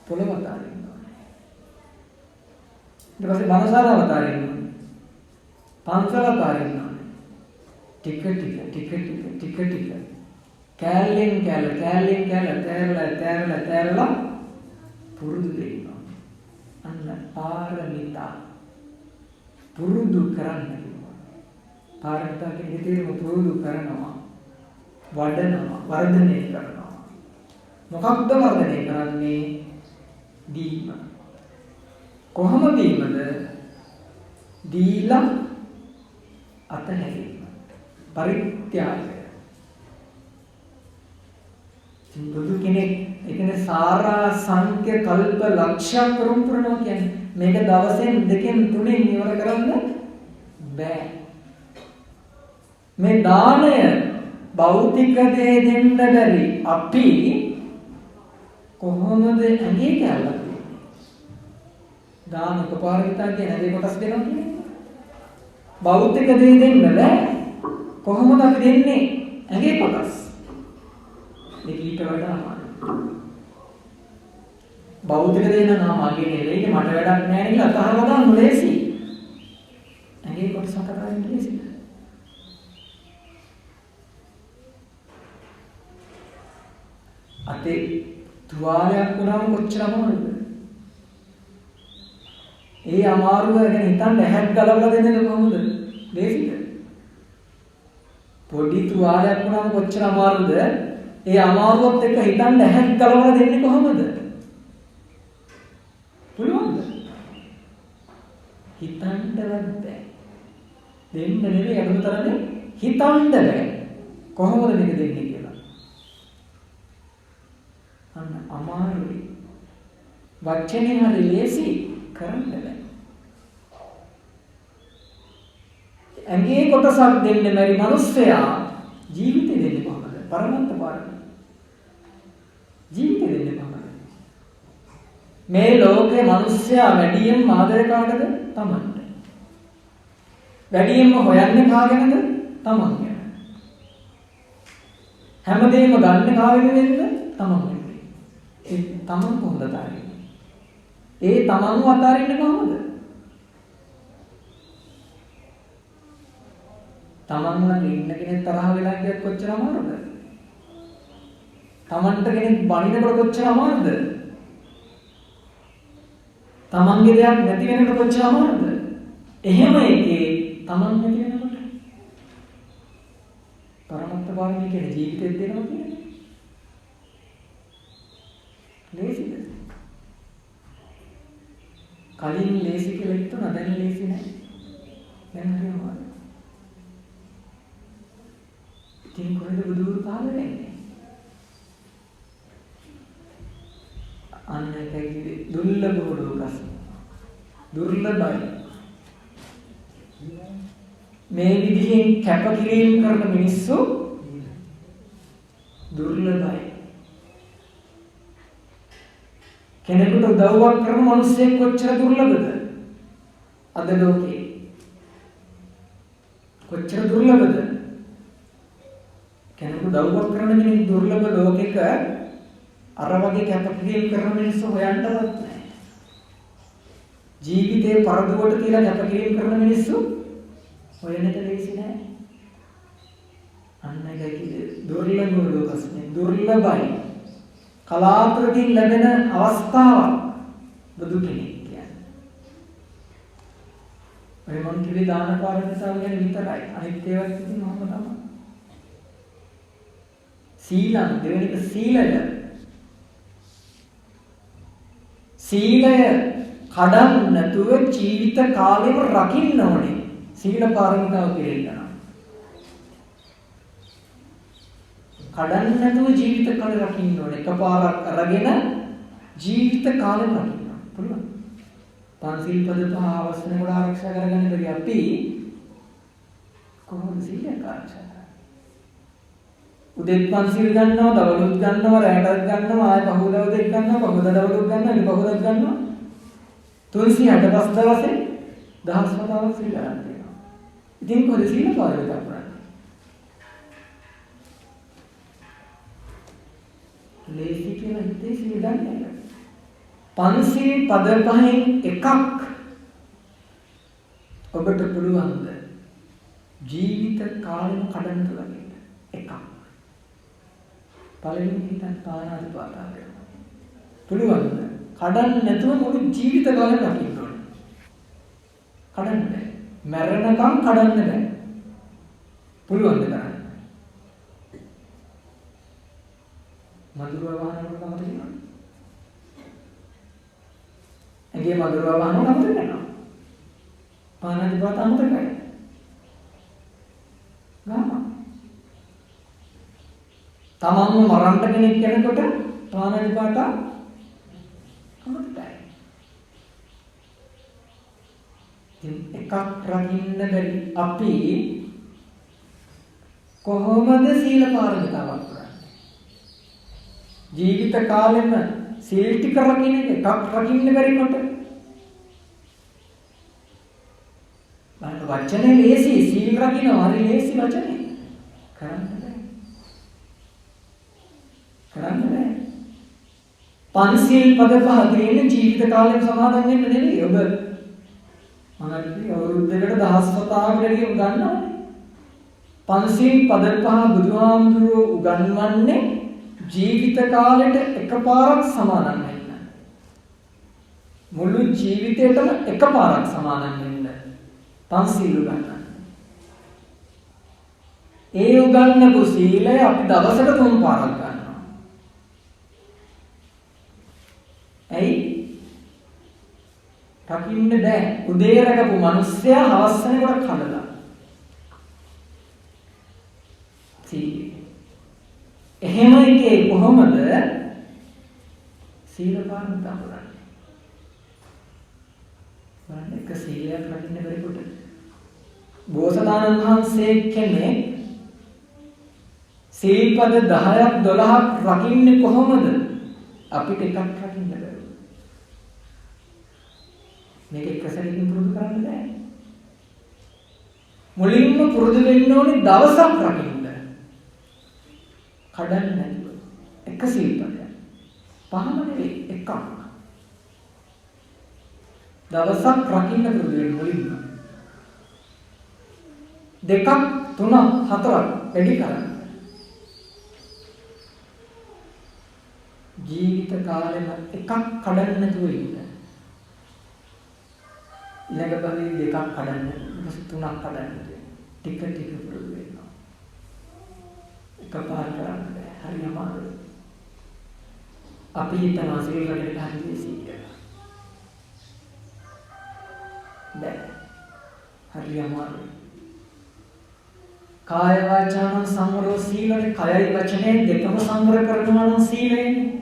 පොළව අතාරින්න ඕනේ. ඊට පස්සේ බණශාලාව අතාරින්න ඕනේ. පන්සල අතාරින්න ඕනේ. ටික කෑල්ලෙන් තෑරලා පුරුදු වෙනවා. අන්න පාරමිතා පුරුදු කරන්න කිව්වා. පාරමිතා කියන්නේ තේරුම පුරුදු කරනවා, වඩනවා, වර්ධනය කරනවා. මොකක්ද වර්ධනය කරන්නේ? දීම. කොහොම දීමද? දීලා අතහැරීම. පරිත්‍යාගය. බුදු කෙනෙක් ඒකනේ සාරා සංඛ්‍ය කල්ප ලක්ෂයක් පුරුණා කියන්නේ මේක දවසෙන් දෙකෙන් තුනෙන් ඉවර කරන්න බෑ. මේ දාණය භෞතික දේ දෙන්න බැරි අපි කොහොමද ඇඟේ කැල්ලක් දාන උපපාරිතා කියන දේ කොටස් දෙනවා කියන්නේ භෞතික දේ දෙන්න බෑ. කොහොමද අපි දෙන්නේ ඇඟේ කොටස්? මේක ඊට වඩා අමාරුයි. භෞතික දේ නම් මගේ නෙවෙයි මට වැඩක් නැහැ කියලා අතහරලා දාන්න ලේසි. ඇඟේ කොටස් අතහරින්න ලේසි. අතේ තුවාලයක් වුණාම කොච්චර අමාරුද? ඒ අමාරුව ගැන හිතන්න ඇහක් ගලවලා දෙන්නේ කොහොමද? ලේසිද? පොඩි තුවාලයක් වුණාම කොච්චර අමාරුද? ඒ අමාරුවත් එක්ක හිතන්න ඇහක් ගලවලා දෙන්නේ කොහොමද? පුළුවන්ද? හිතන්නවත් බෑ. දෙන්න නෙවෙයි අනුතරනේ හිතන්න බෑ. කොහොමද මේක දෙන්නේ කියලා. අන්න අමාරුයි. වචනේ හරි ලේසි කරන්න බෑ. ඇඟේ කොටසක් දෙන්න බැරි මිනිස්සයා ජීවිතේ දෙන්නේ කොහොමද? පරමත්ත පාරමී. ජීවිතේ දෙන්නේ කොහොමද? මේ ලෝකේ මිනිස්සයා වැඩියෙන් ආදරය කාටද? තමන්ට. වැඩියෙන්ම හොයන්නේ කාගෙනද? තමන් ගැන. හැමදේම ගන්න කාගෙන් වෙන්න තමන් වෙන්නේ. ඒ තමන් කොහොමද අතාරින්නේ? ඒ තමන්ව අතාරින්නේ කොහොමද? තමන් ළඟ ඉන්න කෙනෙක් තරහ වෙලා ගියත් කොච්චර අමාරුද? තමන්ට කෙනෙක් බනිනකොට කොච්චර අමාරුද? තමන්ගේ දෙයක් නැති වෙනකොට කොච්චර අමාරුද? එහෙම එකේ තමන් නැති වෙනකොට පරමත්ත පාරමී කියන ජීවිතෙත් දෙනවා කියන්නේ. ලේසිද? කලින් ලේසි කියලා හිතුණා දැන් ලේසි නැහැ. දැන් හරියනවා. ඉතින් කොහෙද බුදුරු පහළ වෙන්නේ? අන්න ඒකයි දුර්ලභ ලෝකස්. දුර්ලභයි. මේ විදිහෙන් කැපකිරීම කරන මිනිස්සු දුර්ලභයි. කෙනෙකුට උදව්වක් කරන මිනිස්සෙක් කොච්චර දුර්ලභද? අද ලෝකේ. කොච්චර දුර්ලභද? කෙනෙකුට උදව්වක් කරන කෙනෙක් දුර්ලභ ලෝකෙක අර වගේ කැපකිරීම කරන මිනිස්සු හොයන්නවත් නැහැ. ජීවිතේ පරදුවට තියලා කැපකිරීම කරන මිනිස්සු හොයන්නට ලේසි නෑ. අන්න ඒකයි කියේ දුර්ලභ ලෝකස්නේ දුර්ලභයි. කලාතුරකින් ලැබෙන අවස්ථාවක් බුදු කෙනෙක් කියන්නේ. ඔය මන් කිව්වේ දාන පාරමිතාව ගැන විතරයි. අනිත් ඒවා ඉතින් මොනවද තමයි. සීලං දෙවෙනික සීලය. සීලය කඩන්න නැතුව ජීවිත කාලෙම රකින්න ඕනේ. සීල පාරමිතාව පිළිගන්න. කඩන්න නැතුව ජීවිත කාලෙ රකින්න ඕනේ. එකපාරක් අරගෙන ජීවිත කාලෙම රකින්න. පුළුවන්. පන්සිල් පද පහ අවශ්‍ය කොට ආරක්ෂා කරගන්න බැරි අපි කොහොමද සීලය ආරක්ෂා කරන්නේ? උදේත් පන්සිල් ගන්නවා, දවල්ුත් ගන්නවා, රැටත් ගන්නවා, ආය පහුදවදෙත් ගන්නවා, පහුද දවල්ුත් ගන්නවා, ඊට පහුදත් ගන්නවා. 365 දවසේ දහස් වතාවක් සීල ගන්න තියෙනවා. ඉතින් කොහොමද සීල පාරමිතා කරන්නේ? ලේසි කියලා හිතේ සීල ගන්න එක. පන්සිල් පද පහෙන් එකක් ඔබට පුළුවන්ද ජීවිත කාලෙම කඩන්න ලගන්න එකක්. පළවෙනි හිතන් පානාතිපාතා කරනවා. පුළුවන්ද? කඩන්න නැතුව මුළු ජීවිත කාලෙම රකින්න ඕනේ. කඩන්න බෑ. මැරෙනකම් කඩන්න බෑ. පුළුවන්ද කරන්න? මధుරව වහනකොට තමයි තියෙනවා. ඇගේ මధుරව වහනකොට තමයි තියෙනවා. පානාතිපාතා අමතකයි. ගාම තමන්ව මරන්න කෙනෙක් කෙනෙකුට පානාතිපාතා අමතකයි. ඉතින් එකක් රකින්න බැරි අපි කොහොමද සීල පාරමිතාවක් කරන්නේ? ජීවිත කාලෙම සීල් ටික රකින්න එකක් රකින්න බැරි කොට බලන්න වචනේ ලේසි සීල් රකින්න හරි ලේසි වචනේ කරන්න බෑ. කරන්න බෑ. පන්සිල් පද පහ දෙන්න ජීවිත කාලෙම සමාදන් වෙන්න නෙවෙයි. ඔබ මගදී අවුරුද්දකට දහස් වතාවකට වැඩි උගන්වන්නේ. පන්සිල් පද පහ බුදුහාමුදුරුවෝ උගන්වන්නේ ජීවිත කාලෙට එකපාරක් සමාදන් වෙන්න. මුළු ජීවිතේටම එකපාරක් සමාදන් වෙන්න. පන්සිල් උගන්වන්න. ඒ උගන්වපු සීලය අපි දවසට 3 පාරක් ගන්නවා. ඇයි? රකින්න බෑ. උදේ රැකපු මිනිස්සයා හවස් වෙනකොට කඩලා. එහෙම එකේ කොහොමද සීල පාරමිතා පුරන්නේ? බලන්න එක සීලයක් රකින්න බැරි කොට. බෝසතාණන් වහන්සේ කෙනෙක් සීල්පද 10ක් 12ක් රකින්නේ කොහොමද? අපිට එකක් රකින්න බැහැ. මේක එක සැරකින් පුරුදු කරන්න බෑ. මුලින්ම පුරුදු වෙන්න ඕනේ දවසක් රකින්න. කඩන්නේ නැතුව. එක සීල්පදයක්. පහම නෙවෙයි එකක්. දවසක් රකින්න පුරුදු වෙන්න මුලින්ම. දෙකක්, තුනක්, හතරක් වැඩි කරන්න. ජීවිත කාලෙම එකක් කඩන්න නැතුව ඉන්න. ඊළඟ භවයේ දෙකක් කඩන්න, ඊට තුනක් කඩන්න. ටික ටික පුරුදු වෙනවා. එකපාර කරන්න බෑ. හරි අමාරුයි. අපි හිතනවා සීල රැකගෙන හරියසි කියලා. බෑ. හරි අමාරුයි. කාය වාචාන සංවරෝ සීලනේ, කයයි වචනේ දෙකම සංවර කරනවා නම් සීලෙන්නේ.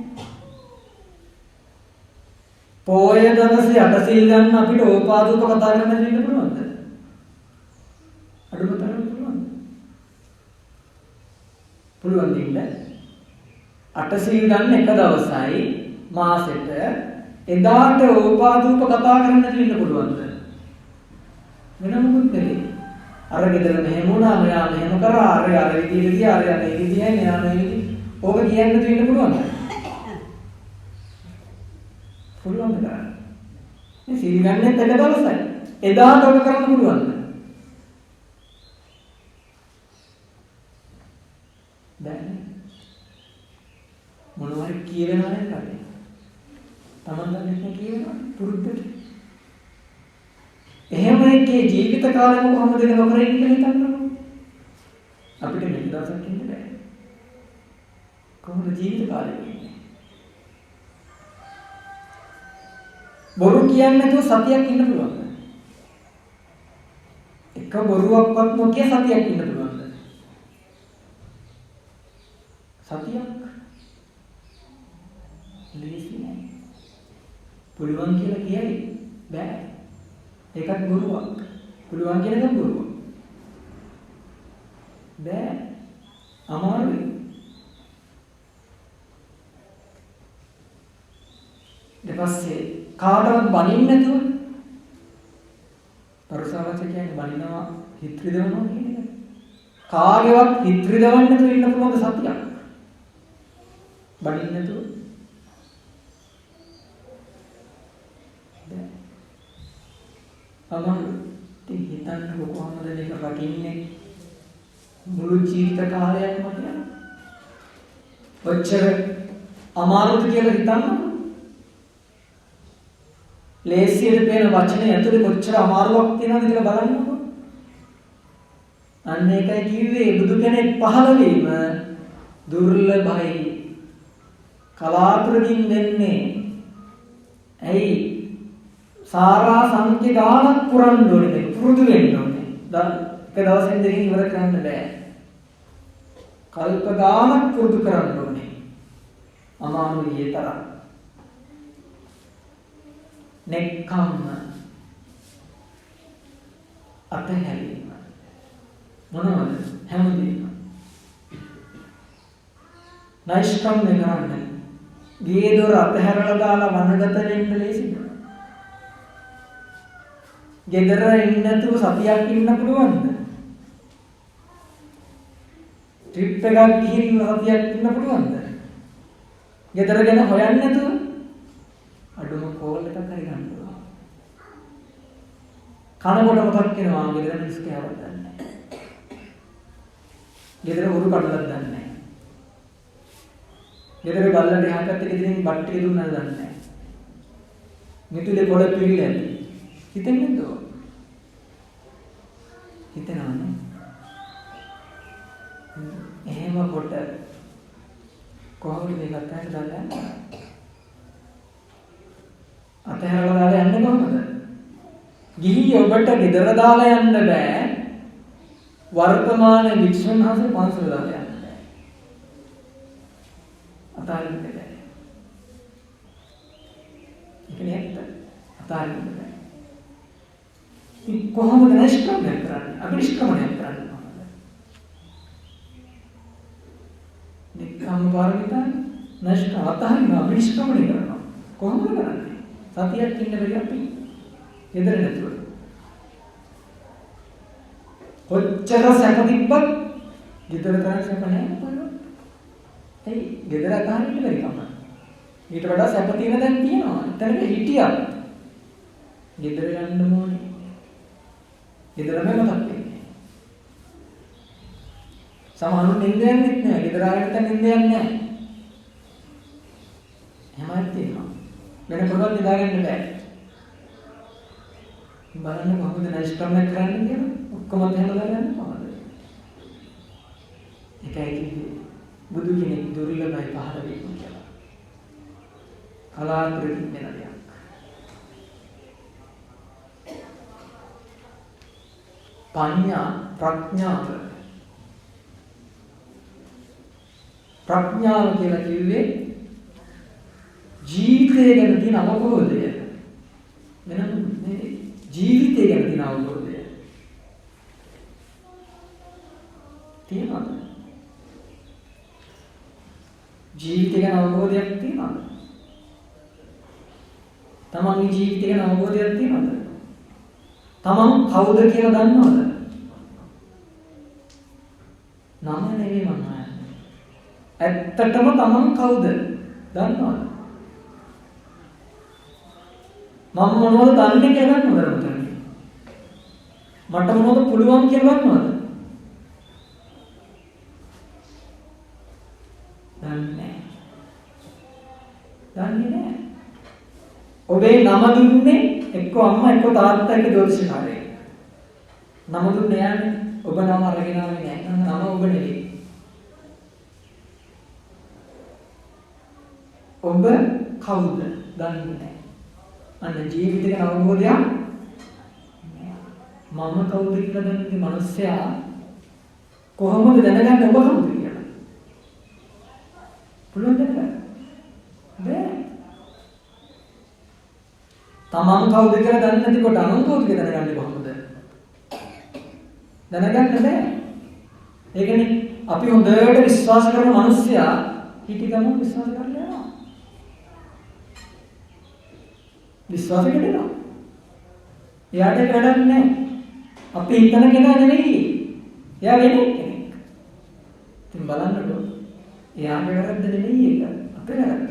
පොය දවසේ අටසිල් ගන්න අපිට ඕපාදූප කතා කරන්න දෙන්න පුළුවන්ද? අඩුම තරම පුළුවන්ද? පුළුවන් දෙන්න. අටසිල් ගන්න එක දවසයි මාසෙට එදාට ඕපාදූප කතා කරන්න දෙන්න පුළුවන්ද? වෙන මොකුත් නෙවෙයි. අර ගෙදර මෙහෙම වුණා, මෙයා මෙහෙම කරා, අර විදිහට ගියා, අර මේ විදිහයි, මෙයා මේ විදිහ. ඕක කියන්න දෙන්න පුළුවන්ද? පුළුවන් කරන්න. මේ සීල් ගන්නෙත් එක දවසයි. එදාට ඔබ කරන්න පුළුවන්ද? බැහැ. මොනවාරි කියවෙනවා නේද? තමන් දන්නේ කියවෙනවා පුරුද්දට. එහෙම එකේ ජීවිත කාලෙම කොහොමද ඒක නොකර ඉන්නේ කියලා හිතන්නකෝ. අපිට මේ දවසක් ඉන්න බෑ. කොහොමද ජීවිත කාලෙ ඉන්නේ? බොරු කියන්නේ නැතුව සතියක් ඉන්න පුළුවන්ද? එක බොරුවක්වත් නොකිය සතියක් ඉන්න පුළුවන්ද? සතියක් ලේසි නෑ. පුළුවන් කියලා කියයි බෑ. ඒකත් බොරුවක්. පුළුවන් කියන එක බොරුවක්. බෑ. අමාරුයි. ඊට පස්සේ කාටවත් බනින්න නැතුව පරසාවච කියන්නේ බනිනවා හිත රිදවනවා කියන එක. කාගේවත් හිත රිදවන්න නැතුව ඉන්න පුළුවන් සතියක්. බනින්න නැතුව. අමාරුයි. ඉතින් හිතන්න කොහොමද මේක රකින්නේ මුළු ජීවිත කාලයක්ම කියලා. ඔච්චර අමාරුද කියලා හිතන්න. ලේසියට පේන වචනේ ඇතුලේ කොච්චර අමාරුවක් තියෙනවද කියලා බලන්නකෝ. අන්න ඒකයි කිව්වේ බුදු කෙනෙක් පහළ වීම දුර්ලභයි. කලාතුරකින් වෙන්නේ. ඇයි? සාරා සංඛ්‍ය ගානක් පුරන්න ඕනේ. පුරුදු වෙන්න ඕනේ. එක දවසෙන් දෙකකින් ඉවර කරන්න බෑ. කල්ප ගානක් පුරුදු කරන්න ඕනේ. අමාරුයි ඒ තරම්. නෙක්ඛම්ම අතහැරීම මොනවද හැමදේම නෛෂ්ක්‍රම්‍ය කරන්නේ ගේ දොර අතහැරලා දාලා වනගත වෙන්න ලේසිද? ගෙදර ඉන්න නැතුව සතියක් ඉන්න පුළුවන්ද? ට්‍රිප් එකක් ගිහින් සතියක් ඉන්න පුළුවන්ද? ගෙදර ගැන හොයන්නේ නැතුව අඩුම කෝල් එකක් හරි ගන්න පුළුවන්. කනකොට මොකක් වෙනවා? ගෙදර මිනිස් කෑවක් දන්නේ නැහැ. ගෙදර උරු කඩලක් දන්නේ නැහැ. ගෙදර බල්ලට එහා පැත්තේ ගෙදරින් බට් ටික දුන්නාද දන්නේ නැහැ. මිතුලේ පොළ පිළිලා ඇති. හිතෙන්නේ නැද්ද? හිතනවනේ. එහෙම කොට කොහොමද මේක අතහැරලා දාන්නේ? අතහැරලා දාලා යන්නේ කොහොමද? ගිහි ඔබට ගෙදර දාලා යන්න බෑ. වර්තමාන වික්ෂුන් හසේ පන්සල දාලා යන්න බෑ. අතහරින්න බෑ. ඒක නේද? අතහරින්න බෑ. ඉතින් කොහොමද නිෂ්ක්‍රමණය කරන්නේ? අපි නිෂ්ක්‍රමණය කරන්නේ කොහොමද? නික්කම් පාරමිතා නිෂ්ක්‍රම අතහරින්න අපි නිෂ්ක්‍රමණය කරනවා. කොහොමද කරන්නේ? සතියක් ඉන්න බැරි අපි ගෙදර නැතුව. කොච්චර සැප තිබ්බත් ගෙදර තරම් සැප නැහැ බලන්න. ඒ ගෙදර අතහරින්න බැරි කම. ඊට වඩා සැප තියෙන දැන් තියෙනවා. එතනක හිටියා. ගෙදර යන්න ඕනේ. ගෙදරම මතක් වෙන්නේ. සමහරුන් නින්ද යන්නේ නැහැ. ගෙදර ආගෙන නැත්නම් නින්ද යන්නේ නැහැ. එහෙමයි තියෙනවා. වෙන කොහොමද නිදාගන්න බෑ. බලන්න කොහොමද නයිස්කම් එක කරන්නේ කියලා. ඔක්කොම එහෙම දාගන්න කොහොමද? ඒකයි කිව්වේ බුදු කෙනෙක් දුර්ලභයි පහළ වෙන්නේ කියලා. කලාතුරකින් වෙන දෙයක්. පඤ්ඤා ප්‍රඥාව කියලා කිව්වේ ජීවිතය ගැන තියෙන අවබෝධය. වෙනම නෙවෙයි. ජීවිතය ගැන තියෙන අවබෝධය. තියෙනවද? ජීවිතය ගැන අවබෝධයක් තියෙනවද? තමන්ගේ ජීවිතය ගැන අවබෝධයක් තියෙනවද? තමන් කවුද කියලා දන්නවද? නම නෙවෙයි මම කියන්නේ. ඇත්තටම තමන් කවුද? දන්නවද? මම මොනවද දන්නේ කියලා දන්නවද මතන්නේ? මට මොනවද පුළුවන් කියලා දන්නවද? දන්නේ නැහැ. ඔබේ නම දුන්නේ එක්ක අම්මා එක්ක තාත්තා එක්ක ජෝතිෂකාරයෙක්. නම දුන්නේ යානේ. ඔබ නම අරගෙන ආවේ නැහැ. නම ඔබ නෙවෙයි. ඔබ කවුද? දන්නේ නැහැ. අන්න ජීවිතේ අවබෝධයක් මම කවුද කියලා දන්නේ මිනිස්සයා කොහොමද දැනගන්නේ ඔබ කවුද කියලා? පුළුවන්ද බෑ. තමන් කවුද කියලා දන්නේ නැතිකොට අනුන් කවුද කියලා දැනගන්නේ කොහොමද? දැනගන්න බෑ. ඒ කියන්නේ අපි හොඳට විශ්වාස කරන මිනිස්සයා හිටි ගමන් විශ්වාස කරලා යනවා. විශ්වාස කරනවා. එයාට ඒක වැඩක් නැහැ. අපි හිතන කෙනා නෙවෙයි. එයා වෙන කෙනෙක්. ඉතින් බලන්නකො. එයාගේ වැරද්ද නෙවෙයි ඒක. අපේ වැරද්ද.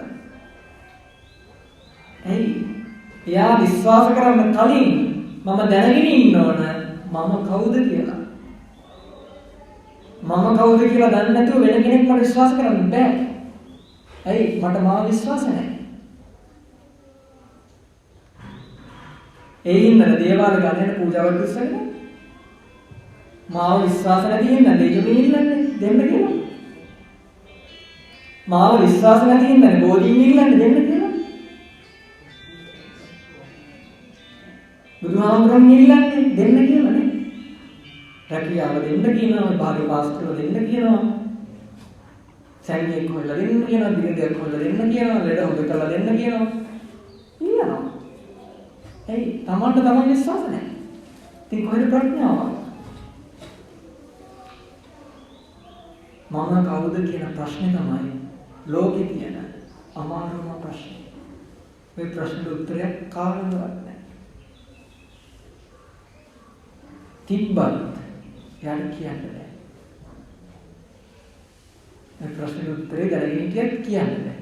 ඇයි? එයා විශ්වාස කරන්න කලින් මම දැනගෙන ඉන්න ඕන මම කවුද කියලා. මම කවුද කියලා දන්නේ නැතුව වෙන කෙනෙක් මට විශ්වාස කරන්න බෑ. ඇයි? මට මාව විශ්වාස නැහැ. ඒ හින්දා දේවාල ගණන පූජාවට උත්සන්නේ. මාව විශ්වාස නැති හින්දා දෙවියෝ ඉල්ලන්නේ දෙන්න කියලා. මාව විශ්වාස නැති හින්දා බෝධින් ඉල්ලන්නේ දෙන්න කියලා. බුදුහාමුදුරන් ඉල්ලන්නේ දෙන්න කියලානේ. රැකියාව දෙන්න කියනවා, භාග්‍ය පාස්කල දෙන්න කියනවා. සැමියෙක් හොයලා දෙන්න කියනවා, බිරිඳක් හොයලා දෙන්න කියනවා, ලෙඩ හොද කරලා දෙන්න කියනවා. ඉන්නවා. ඇයි? තමන්ට තමන් විශ්වාස නැහැ. ඉතින් කොහෙද ප්‍රඥාව? මම කවුද කියන ප්‍රශ්නේ තමයි ලෝකේ තියෙන අමාරුම ප්‍රශ්නේ. මේ ප්‍රශ්නෙට උත්තරයක් කාගෙන්වත් නැහැ. තිබ්බත් යාට කියන්න බෑ. මේ ප්‍රශ්නෙට උත්තරේ දැනගෙන හිටියත් කියන්න බෑ.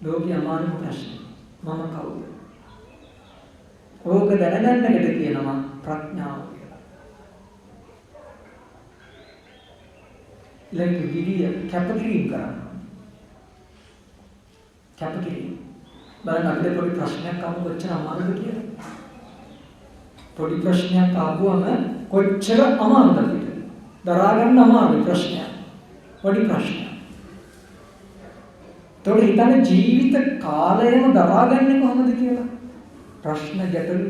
ලෝකේ අමාරුම ප්‍රශ්නේ මම කවුද? ඕක දැනගන්නකට කියනවා ප්‍රඥාව කියලා. ඊළඟ විදිය කැපකිරීම කරනවා. කැපකිරීම. බලන්න අපිට පොඩි ප්‍රශ්නයක් ආවම කොච්චර අමාරුද කියලා. පොඩි ප්‍රශ්නයක් ආවම කොච්චර අමාරුද අපිට. දරා ගන්න අමාරු ප්‍රශ්නයක්. පොඩි ප්‍රශ්නයක්. ඒතකොට හිතන්නේ ජීවිත කාලයම දරාගන්නේ කොහොමද කියලා. ප්‍රශ්න ගැටලු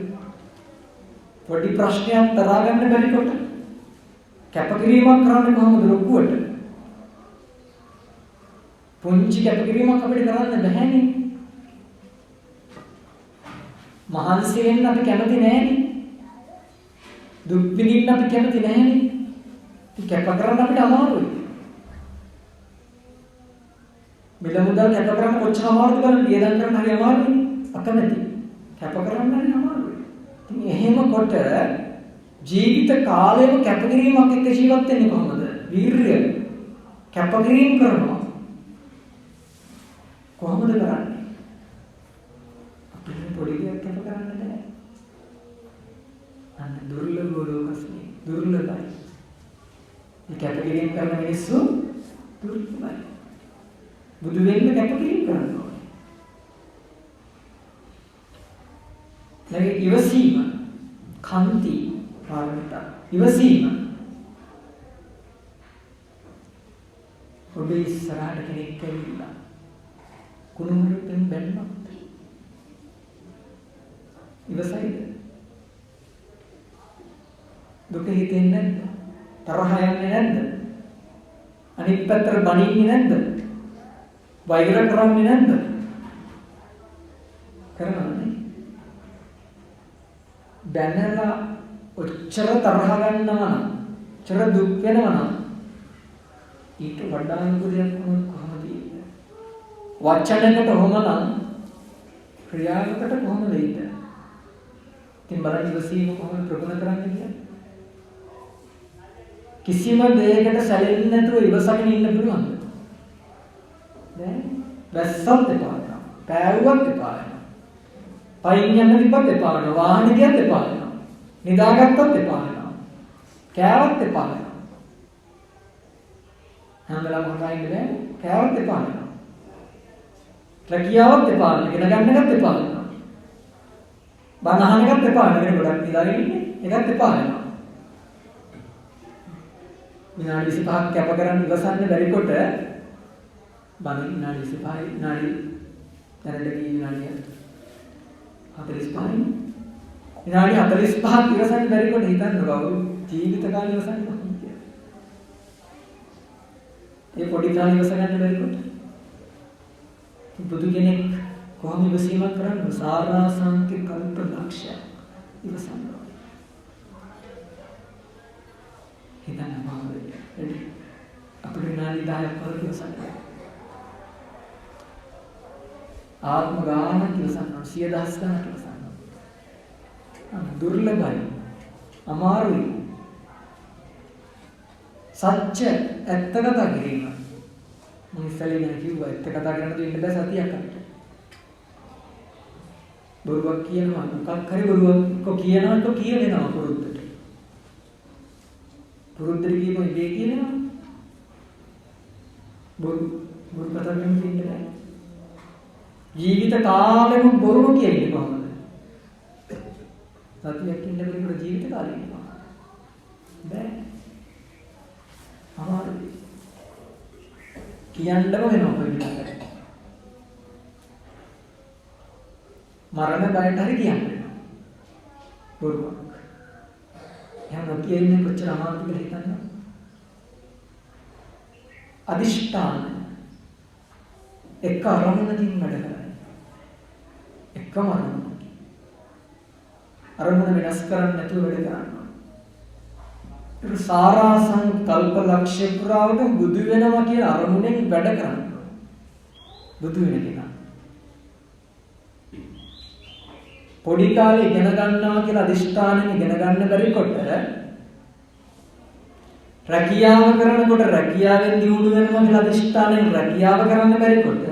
පොඩි ප්‍රශ්නයක් දරා ගන්න බැරි කොට කැපකිරීමක් කරන්නේ කොහොමද ලොකුවට? පුංචි කැපකිරීමක් අපිට කරන්න බැහැනේ. මහන්සි වෙන්න අපි කැමති නැහැනේ. දුක් විඳින්න අපි කැමති නැහැනේ. කැප කරන්න අපිට අමාරුයි. මිල මුදල් කැප කරන්න කොච්චර අමාරුද බලන්න. වියදම් කරන්න හරි අමාරුයි. අකමැති. කැප කරන්න හරි අමාරුයි. ඉතින් එහෙම කොට ජීවිත කාලයම කැපකිරීමක් එක්ක ජීවත් වෙන්නේ කොහොමද? වීරිය කැපකිරීම කරනවා. කොහොමද කරන්නේ? අපිට පොඩි දෙයක් කැප කරන්න බෑ. අන්න දුර්ලභ ලෝකස්නේ දුර්ලභයි. මේ කැපකිරීම කරන මිනිස්සු දුර්ලභයි. බුදු වෙන්න කැපකිරීම කරනවා. නැගී ඉවසීම කන්ති පාරමිතා ඉවසීම ඔබේ ඉස්සරහට කෙනෙක් ඇවිල්ලා කුණුහරුපෙන් බැන්නොත් ඉවසයිද? දුක හිතෙන්නේ නැද්ද? තරහ යන්නේ නැද්ද? අනිත් පැත්තට බනින්නේ නැද්ද? වෛර කරන්නේ නැද්ද? කරනවනේ. බැනලා ඔච්චර තරහ ගන්නවා නම්, ඔච්චර දුක් වෙනවා නම් ඊට වඩා අනුකූලයක් වුණොත් කොහොමද ඉන්නේ? වචනයකට කොහොමනම් ක්‍රියාවකට කොහොමද ඉන්නේ? ඉතින් බලන්න ඉවසීම කොහොමද ප්‍රගුණ කරන්නේ කියන්නේ? කිසිම දෙයකට සැලෙන්නේ නැතුව ඉවසගෙන ඉන්න පුළුවන්ද? නෑ. වැස්සත් එපා වෙනවා. පෑවුවත් එපා වෙනවා. පයින් යන්න තිබ්බත් එපා වෙනවා. වාහනේ ගියත් එපා වෙනවා. නිදාගත්තත් එපා වෙනවා. කෑවත් එපා වෙනවා. හැම වෙලාවෙම හොඳයිද බෑ? කෑවත් එපා වෙනවා. රැකියාවත් එපා වෙනවා. ඉගෙන ගන්න එකත් එපා වෙනවා. බණ අහන එකත් එපා වෙනවා. ගොඩක් නිදාගෙන ඉන්නේ. ඒකත් එපා වෙනවා. විනාඩි 25ක් කැප කරන් ඉවසන්න බැරි කොට බණ විනාඩි 25යි විනාඩි දැනට කී විනාඩිය 45යි විනාඩි 45ක් ඉවසන්න බැරි කොට හිතන්න බව ජීවිත කාලය ඉවසන්න කොහොමද කියලා. ඒ පොඩි කාලේ ඉවස ගන්න බැරි කොට බුදු කෙනෙක් කොහොම ඉවසීමක් කරන්නේ? සාරාංශික කල්ප ලක්ෂය ඉවසන්න. හිතන්න මාවද අපිට විනාඩි 10ක් වගේ ඉවසන්න. ආත්ම ගානක් ඉවසන්න 100,000 ගණන් ඉවසන්න. දුර්ලභයි. අමාරුයි. සත්‍ය ඇත්ත කතා කිරීම. මම ඉස්සෙල්ලා ගැන කිව්වා ඇත්ත කතා කරන්න දෙන්න බෑ සතියක් අපිට. බොරුවක් කියනවා මොකක් හරි බොරුවක් කියනවා කියවෙනවා පුරුද්දට. පුරුද්දට කියපුවා ඉබේ කියනවා. බොරු කතා කරන්න දෙන්න බෑ. ජීවිත කාලෙම බොරුව කියන්නේ කොහොමද? සතියක් ඉන්න බැරිකොට ජීවිත කාලෙ ඉන්නවා. බෑ. අමාරුයි. කියන්නම වෙනවා කොහෙද? මරණ බයට හරි කියන්නේ. බොරුවක්. එහෙනම් කියන්නේ කොච්චර අමාරුද කියලා හිතන්න. අදිෂ්ඨාන එක අරමුණකින් වැඩ කරන්නේ. එකම අරමුණ. අරමුණ වෙනස් කරන්නේ නැතුව වැඩ කරනවා. ඒක සාරා සංකල්ප ලක්ෂ්‍ය පුරාවට බුදු වෙනවා කියන අරමුණෙන් වැඩ කරනවා. බුදු වෙන කෙනා. පොඩි කාලේ ඉගෙන ගන්නවා කියලා අදිෂ්ඨානෙන් ඉගෙන ගන්න බැරි කොට රැකියාව කරනකොට රැකියාවෙන් දියුණු වෙනවා කියලා අදිෂ්ඨානෙන් රැකියාව කරන්න බැරි කොට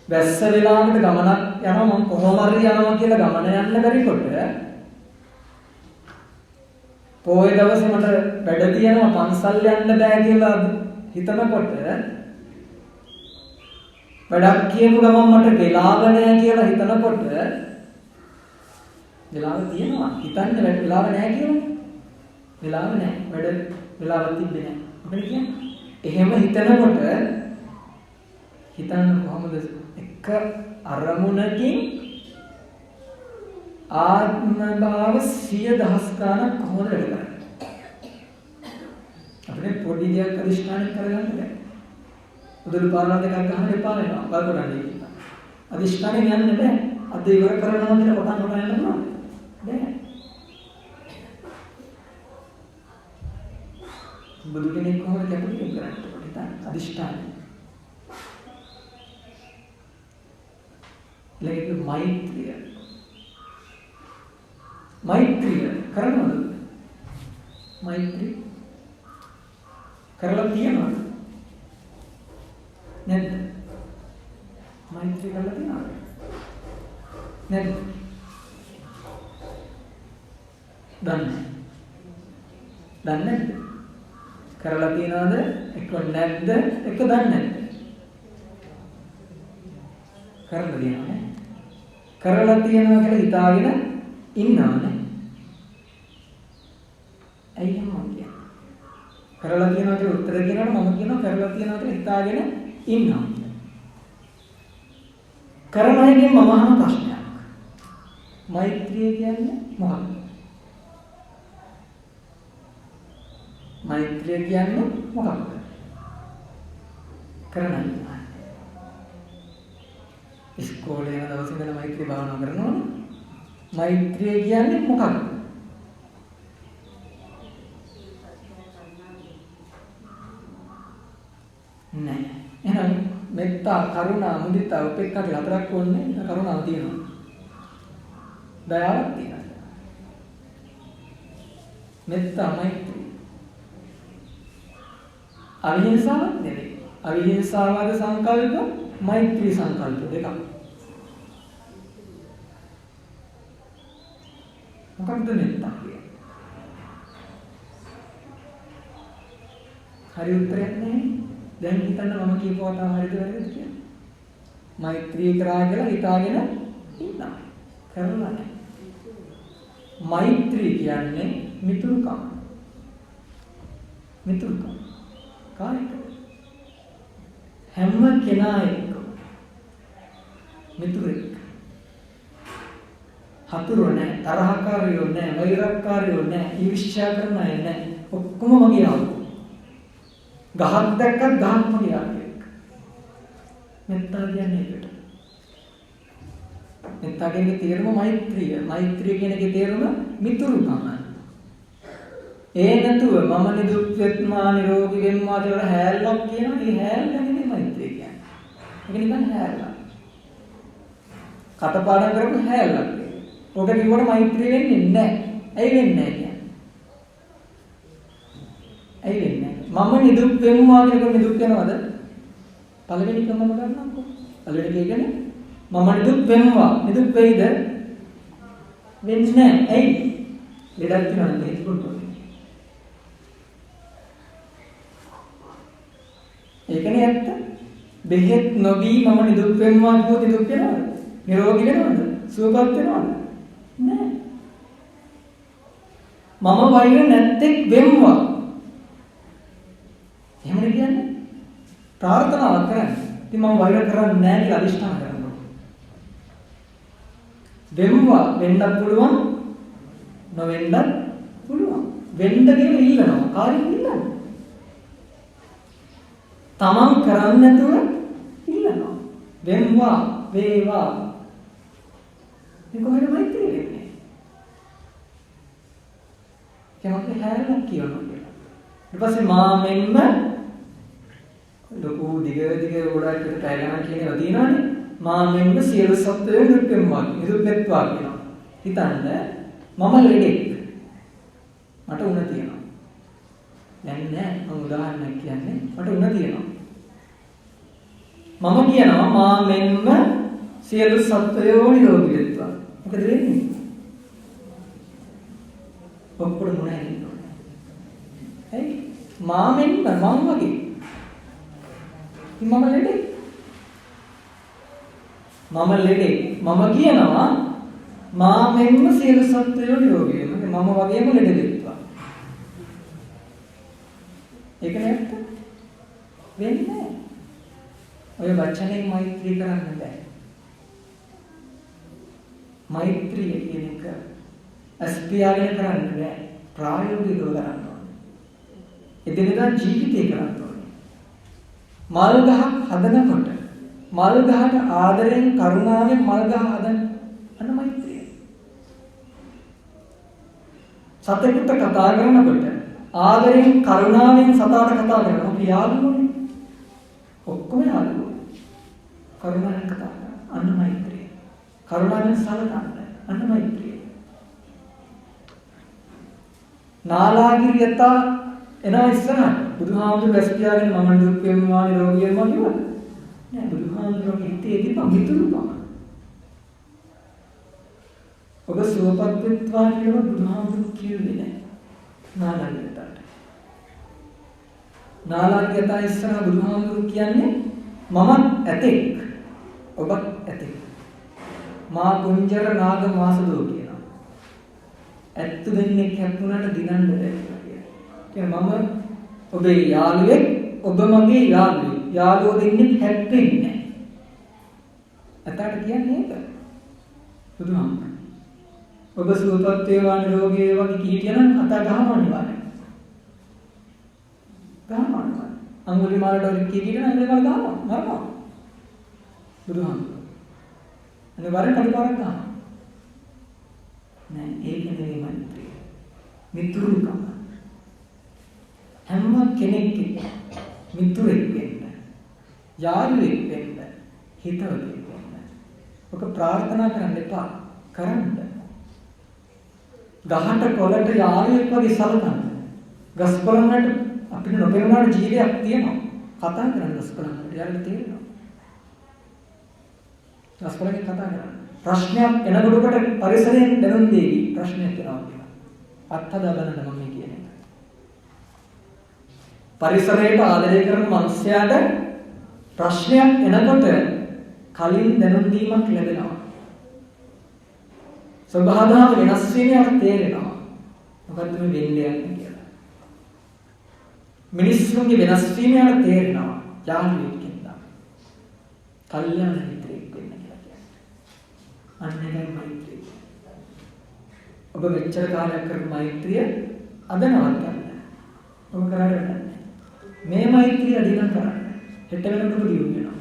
වැස්ස වෙලාවට ගමනක් යනවා මම කොහොම හරි යනවා කියලා ගමන යන්න බැරි කොට පොයේ දවසේ මට වැඩ තියෙනවා පන්සල් යන්න බෑ කියලා හිතනකොට වැඩක් කියපු ගමන් මට වෙලාව නැහැ කියලා හිතනකොට වෙලාව තියෙනවා හිතන්නේ වෙලාව නැහැ කියලා වෙලාව නැහැ වැඩ වෙලාවක් තිබ්බේ නැහැ මොකද කියන්නේ එහෙම හිතනකොට හිතන්න කොහොමද එක අරමුණකින් ආත්ම භාව 100,000 ගණන් කොහොමද වැඩ කරන්නේ අපිට පොඩි දෙයක් අදිෂ්ඨාන කරගන්න බෑ උදළු පාරවල් දෙකක් ගහන්න එපා වෙනවා බලකොටන්නේ කියලා. අදිෂ්ඨානෙන් යන්න බෑ. අද ඉවර කරනවා කියලා කොටන් යන්න පුළුවන්. බෑ. බුදු කෙනෙක් කොහොමද කැපකිරීම කරන්නේ? හිතන්න අදිෂ්ඨාන. ලේක මෛත්‍රිය. කරනවද? මෛත්‍රී කරලා තියනවද? නැද්ද? මෛත්‍රී කරලා තියනවද? නැද්ද? දන්නේ නැද්ද? කරලා තියනවද? එක නැද්ද? එක දන්නේ නැද්ද? කරලා තියනවනේ. කරලා තියනවා කියලා හිතාගෙන ඉන්නවනේ. ඇයි මම කියන්නේ? කරලා තියනවා කියලා උත්තර කියනකොට මම කියනවා කරලා තියනවා කියලා හිතාගෙන ඉන්නවා. කරන එකෙන් මම අහන ප්‍රශ්නයක්. මෛත්‍රිය කියන්නේ මොකක්ද? මෛත්‍රිය කියන්නේ මොකක්ද? කරන ඉස්කෝලේ යන දවසේ ඉඳලා මෛත්‍රී භාවනා කරනවනේ. මෛත්‍රිය කියන්නේ මොකක්ද? නෑ. එහෙනම් මෙත්තා, කරුණා, මුදිතා, උපේක්ඛා කියලා හතරක් ඕනේ. ඒක කරුණාව තියෙනවා. දයාවක් තියෙනවා. මෙත්තා, මෛත්‍රී. අවිහිංසාවක් නෙවෙයි. අවිහිංසාවාද සංකල්ප, මෛත්‍රී සංකල්ප දෙකක්. මොකක්ද මෙත්තා කියන්නේ? හරි උත්තරයක් නෑ. දැන් හිතන්න මම කියපුවා තමයි හරිද වැරදිද කියලා. මෛත්‍රී කරා කියලා හිතාගෙන ඉන්නවා. කරලා නැහැ. මෛත්‍රී කියන්නේ මිතුරුකම. මිතුරුකම. කායික. හැම කෙනා එක්ක මිතුරෙක්. හතුරු නැහැ, තරහකාරයෝ නැහැ, වෛරක්කාරයෝ නැහැ, ඊර්ෂ්‍යා කරන අය නැහැ. ඔක්කොම මගේ ආවෝ. ගහක් දැක්කත් ගහක් මගේ ආවෙක්. මෙත්තා කියන්නේ ඒකට. මෙත්තා කියන්නේ තේරුම මෛත්‍රිය. මෛත්‍රිය කියන එකේ තේරුම මිතුරුකම. ඒ නැතුව මම නිදුක් වෙත්මා නිරෝගී වෙම්මා කියලා හැල්ලක් කියනවා. ඒ හැල්ල නෙමෙයි මෛත්‍රිය කියන්නේ. ඒක නිකන් හැල්ලක්. කටපාඩම් කරපු හැල්ලක්. ඔක කිව්වට මෛත්‍රිය වෙන්නේ නැහැ. ඇයි වෙන්නේ නැහැ කියන්නේ? ඇයි වෙන්නේ? මම නිදුක් වෙම්මා කියලා නිදුක් වෙනවද? පළවෙනි කම මම ගන්නම්කෝ. පළවෙනි කියන්නේ මම නිදුක් වෙම්මා. නිදුක් වෙයිද? වෙන්නේ නැහැ. ඇයි? ලෙඩක් වෙනවා නේද? ඒකනේ ඇත්ත. බෙහෙත් නොබී මම නිදුක් වෙම්මා කියුවොත් නිදුක් වෙනවද? නිරෝගී වෙනවද? සුවපත් වෙනවද? නැහැ. මම වෛර නැත්තේ වෙම්මා. එහෙමද කියන්නේ? ප්‍රාර්ථනාවක් කරන්නේ. ඉතින් මම වෛර කරන්නේ නැහැ කියලා අදිෂ්ඨාන කරනවා. වෙම්වා වෙන්නත් පුළුවන්, නොවෙන්නත් පුළුවන්. වෙන්න කියලා ඉල්ලනවා. කාරින් ඉල්ලන්නේ? තමන් කරන්නේ නැතුව ඉල්ලනවා. වෙම්වා, වේවා. මේ කොහෙද මෛත්‍රිය වෙන්නේ? කෙනෙක් හැරලා කියනවා කියලා. ඊට පස්සේ මා මෙන්න ලොකු දිග ගොඩක් පැය ගණන් කියන ඒවා තියෙනවානේ. මා මෙන්න සියලු සත්වයන් දුක් වෙනවා. නිදුක් වෙත්වා කියනවා. හිතන්න මම ලෙඩෙක්. මට උණ තියෙනවා. දැන් නෑ මම උදාහරණයක් කියන්නේ. මට උණ තියෙනවා. මම කියනවා මා මෙන්න සියලු සත්වයෝ නිරෝගී වෙත්වා. මොකද වෙන්නේ? ඔක්කොම මොන හැදෙන්නේ? ඇයි? මා මෙන්න මම වගේ. මම ලෙඩේ. මම කියනවා මා මෙන්න සියලු සත්වයෝ නිරෝගී වෙනවා. මම වගේම ලෙඩ වෙත්වා. ඒක නේද? වෙන්නේ නැහැ. ඔය වචනෙන් මෛත්‍රී කරන්න බෑ. මෛත්‍රිය කියන එක අස්පියාගෙන කරන්න බෑ. ප්‍රායෝගිකව කරන්න ඕනේ. එදිනෙදා ජීවිතේ කරන්න ඕනේ. මල් ගහක් හදනකොට මල් ගහට ආදරෙන් කරුණාවෙන් මල් ගහ හදන අන්න මෛත්‍රිය. සතෙකුට කතා කරනකොට ආදරෙන් කරුණාවෙන් සතාට කතා කරනවා. අපි යාළුවෝනේ. ඔක්කොම යාළුවෝ. කරුණාවෙන් කතා කරනවා. අන්න මෛත්‍රිය. කරුණාවෙන් සලකන්න. අන්න මෛත්‍රිය. නාලාගිරියත එනවා ඉස්සරහට. බුදුහාමුදුරු වැස් පියාගෙන මම දුක් වේවා නිරෝගී වෙනවා කිව්වද? නෑ බුදුහාමුදුරුගේ හිතේ තිබ්බ මිතුරුකම. ඔබ සුවපත් වෙත්වා කියලා බුදුහාමුදුරු කිව්වේ නෑ. නාලාගිරියතට. නාලාගිරියත ඉස්සරහ බුදුහාමුදුරු කියන්නේ මමත් ඇතෙක් ඔබත් ඇතෙක්. මා කුංජර නාග මාසදෝ කියනවා. ඇත්තු දෙන්නේ කැපුණාට දිනන්න බැහැ කියලා. මම ඔබේ යාළුවෙක් ඔබ මගේ යාළුවෙක්. යාළුවෝ දෙන්නේ හැප්පෙන්නේ නැහැ. අතට කියන්නේ ඒක. බුදුහාමුදුරුවෝ. ඔබ සුවපත් වේවා නිරෝගී වේවා කිහිටියනම් අත ගහනවා නේ. ගහනවා. අඟුලිමාලට ඔය කිහිටියනම් අඟුලිමාල ගහනවා. මරනවා. බුදුහාමුදුරුවෝ. අනේ වරෙන් කඩපාරක් ගන්නවා. නෑ ඒක නෙවෙයි මෛත්‍රිය. මිතුරුකම. හැම කෙනෙක් මිතුරෙක් වෙන්න. යාළුවෙක් වෙන්න. හිතවතෙක් වෙන්න. ඔක ප්‍රාර්ථනා කරන්න එපා. කරන්න. ගහට කොළට යාළුවෙක් වගේ සලකන්න. ගස් කොළන්ට අපිට නොපෙනුනාට ජීවිතයක් තියෙනවා. කතා කරන්න ගස් කොළන්ට. යාළුවෙක් තේරෙනවා. ගස් කොළන්ට කතා කරන්න. ප්‍රශ්නයක් එනකොට පරිසරයෙන් දැනුම් දෙවි ප්‍රශ්නයක් එනවා කියලා. අත්හදා බලන්න මම කියන්නේ. පරිසරයට ආදරය කරන මිනිස්යාට ප්‍රශ්නයක් එනකොට කලින් දැනුම් දීමක් ලැබෙනවා. ස්වභාවය වෙනස් වීමක් තේරෙනවා. මොකද්ද මේ වෙන්නේ යන්නේ කියලා. මිනිස්සුන්ගේ වෙනස් වීමක් තේරෙනවා. යාළුවෙක් කියනවා. කල්යාණ මිත්‍රෙක් වෙන්න කියලා කියන්නේ. අන්න ඒකයි මෛත්‍රිය. ඔබ මෙච්චර කාලයක් කරපු මෛත්‍රිය අද නවත්තන්න. ඔබ කරන්නේ මේ මෛත්‍රිය අදිනම් කරන්න. හෙට වෙනකොට දියුණු වෙනවා.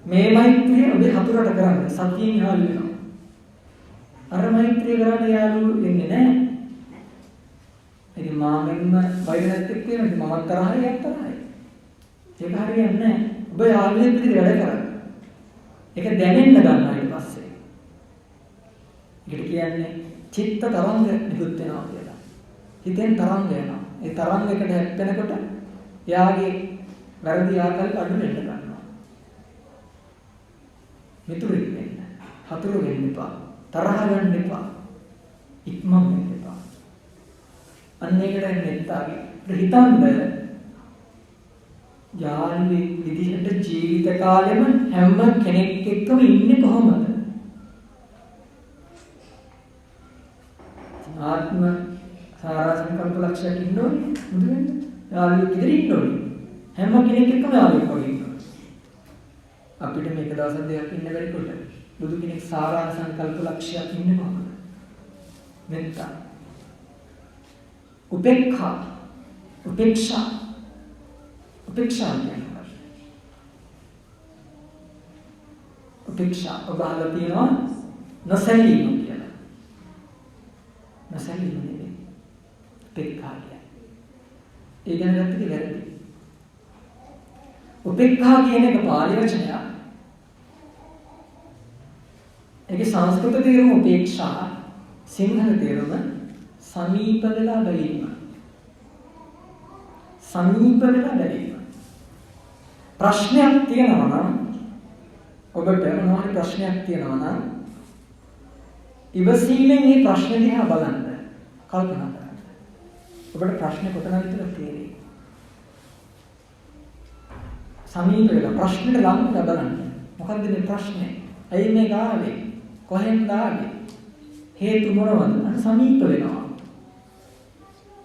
මේ මෛත්‍රිය ඔබේ හතුරට කරන්න සතියෙන් යාළු වෙනවා. අර මෛත්‍රිය කරන්න යාළු වෙන්නේ නැහැ. ඉතින් මාමෙන්ම වෛර නැත්තේ කියන්නේ මමත් තරහයි යක් තරහයි. ඒක හරියන්නේ නැහැ. ඔබ යාළුවෙක් විදිහට වැඩ කරන්න. ඒක දැනෙන්න ගන්නවා ඊට පස්සේ. ඒකට කියන්නේ චිත්ත තරංග නිකුත් වෙනවා කියලා. හිතෙන් තරංග වෙනවා. ඒ තරංගයකට හැප්පෙනකොට යාගේ වැරදි ආකල්ප අඩු වෙන්න ගන්නවා. මිතුරෙක් වෙන්න, හතුරු වෙන්න එපා, තරහ ගන්න එපා, ඉක්මන් වෙන්න එපා. අන්න ඒකට මෙත්තාගේ හිතන්න යාළුවෙක් විදිහට ජීවිත කාලෙම හැම කෙනෙක් එක්කම ඉන්නේ කොහොමද? ආත්ම සාරා සංකල්ප ලක්ෂයක් ඉන්න ඕනේ. මුදු වෙන්න. යාළුවෙක් ඉදිරිය ඉන්න ඕනේ. හැම කෙනෙක් එක්කම යාළුවෙක් වගේ ඉන්න ඕනේ. අපිට මේක දවස් දෙකක් ඉන්න බැරි කොට බුදු කෙනෙක් සාරා සංකල්ප ලක්ෂයක් ඉන්නේ කොහොමද? මෙත්තා. උපේක්ෂා. උපේක්ෂා. උපේක්ෂා කියන්නේ. උපේක්ෂා ඔබ අහලා තියෙනවා නොසැලීම කියලා. නොසැලීම නෙවෙයි. උපේක්ඛා කියන්නේ. ඒ ගැන ගත්තේ වැරදි. උපේක්ඛා කියන එක පාලි වචනයක්. ඒකේ සංස්කෘත තේරුම උපේක්ෂා, සිංහල තේරුම සමීප වෙලා බැලීම. සමීප වෙලා බැලීම. ප්‍රශ්නයක් තියෙනවා නම් ඔබට මොනවාරි ප්‍රශ්නයක් තියෙනවා නම් ඉවසීමෙන් මේ ප්‍රශ්න දිහා බලන්න. කල්පනා කරන්න. ඔබට ප්‍රශ්නේ කොතනද කියලා තේරෙයි. සමීප වෙලා ප්‍රශ්නෙට ලං වෙලා බලන්න. මොකද්ද මේ ප්‍රශ්නේ? ඇයි මේ ගාවේ? කොහෙන්ද ආවේ? හේතු මොනවද? සමීප වෙනවා.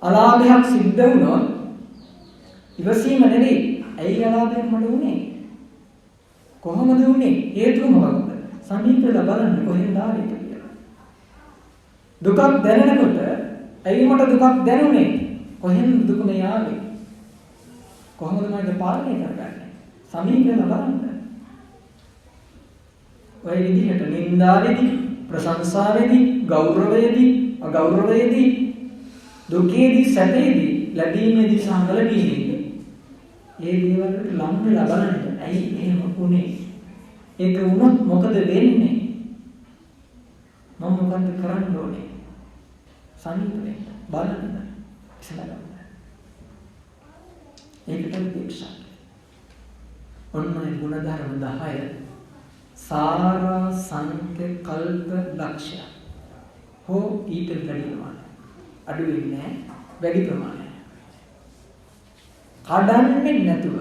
අලාභයක් සිද්ධ වුණොත් ඉවසීම නෙවෙයි. ඇයි අලාභයක් මට උනේ? කොහොමද උනේ? හේතුව මොකක්ද? සමීප වෙලා බලන්න කොහෙන්ද ආවේ කියලා. දුකක් දැනෙනකොට ඇයි මට දුකක් දැනුනේ? කොහෙන්ද දුක මේ ආවේ? කොහොමද මම ඒක පාලනය කරගන්නේ? සමීප වෙලා බලන්න. ඔය විදිහට නින්දාවේදී, ප්‍රශංසාවේදී, ගෞරවයේදී, අගෞරවයේදී, දුකේදී, සැපේදී, ලැබීමේදී සහ නොලැබීමේදී ඒ දේවල් වලට ලං වෙලා බලන්න. ඇයි එහෙම වුනේ? ඒක වුණොත් මොකද වෙන්නේ? මම මොකද කරන්න ඕනේ? සනීප වෙන්න බලන්න ඉස්සරහට. ඒකට උපේක්ෂා. ඔන්නයි ගුණධර්ම 10 සාරා සංක කල්ප ලක්ෂය. හෝ ඊට වැඩි ප්‍රමාණයක්. අඩු වෙන්නේ වැඩි ප්‍රමාණයක්. කඩන්නේ නැතුව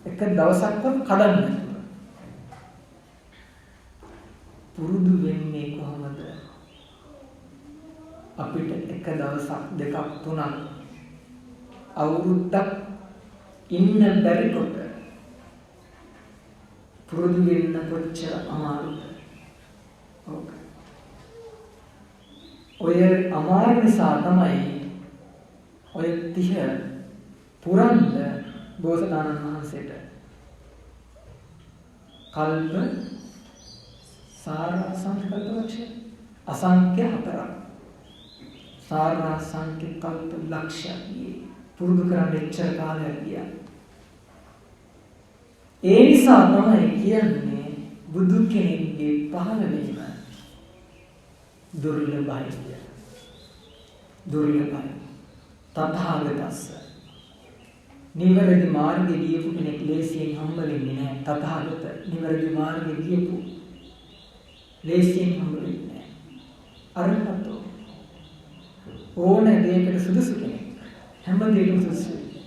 එක දවසක්වත් කඩන්නේ නැතුව පුරුදු වෙන්නේ කොහොමද? අපිට එක දවසක් දෙකක් තුනක් අවුරුද්දක් ඉන්න බැරි කොට පුරුදු වෙන්න කොච්චර අමාරුද? ඔය අමාරු නිසා තමයි ඔය 30 පුරන්න බෝසතාණන් වහන්සේට කල්ප සාරා සංකල්පලක්ෂය අසංඛ්‍ය 4ක් සාරා සංඛ්‍ය කල්ප ලක්ෂය පුරුදු කරන්න එච්චර කාලයක් ගියා. ඒ නිසා තමයි කියන්නේ බුදු කෙනෙක්ගේ පහළ වීම දුර්ලභයි කියලා. දුර්ලභයි. තථාගතස්ස නිවැරදි මාර්ගයේ ගියපු කෙනෙක් ලේසියෙන් හම්බ වෙන්නේ නැහැ. තථාගත නිවැරදි මාර්ගයේ ගියපු ලේසියෙන් හම්බ වෙන්නේ නැහැ. අරහතෝ ඕන දෙයකට සුදුසු කෙනෙක්. හැම දෙයකම සුදුසුයි.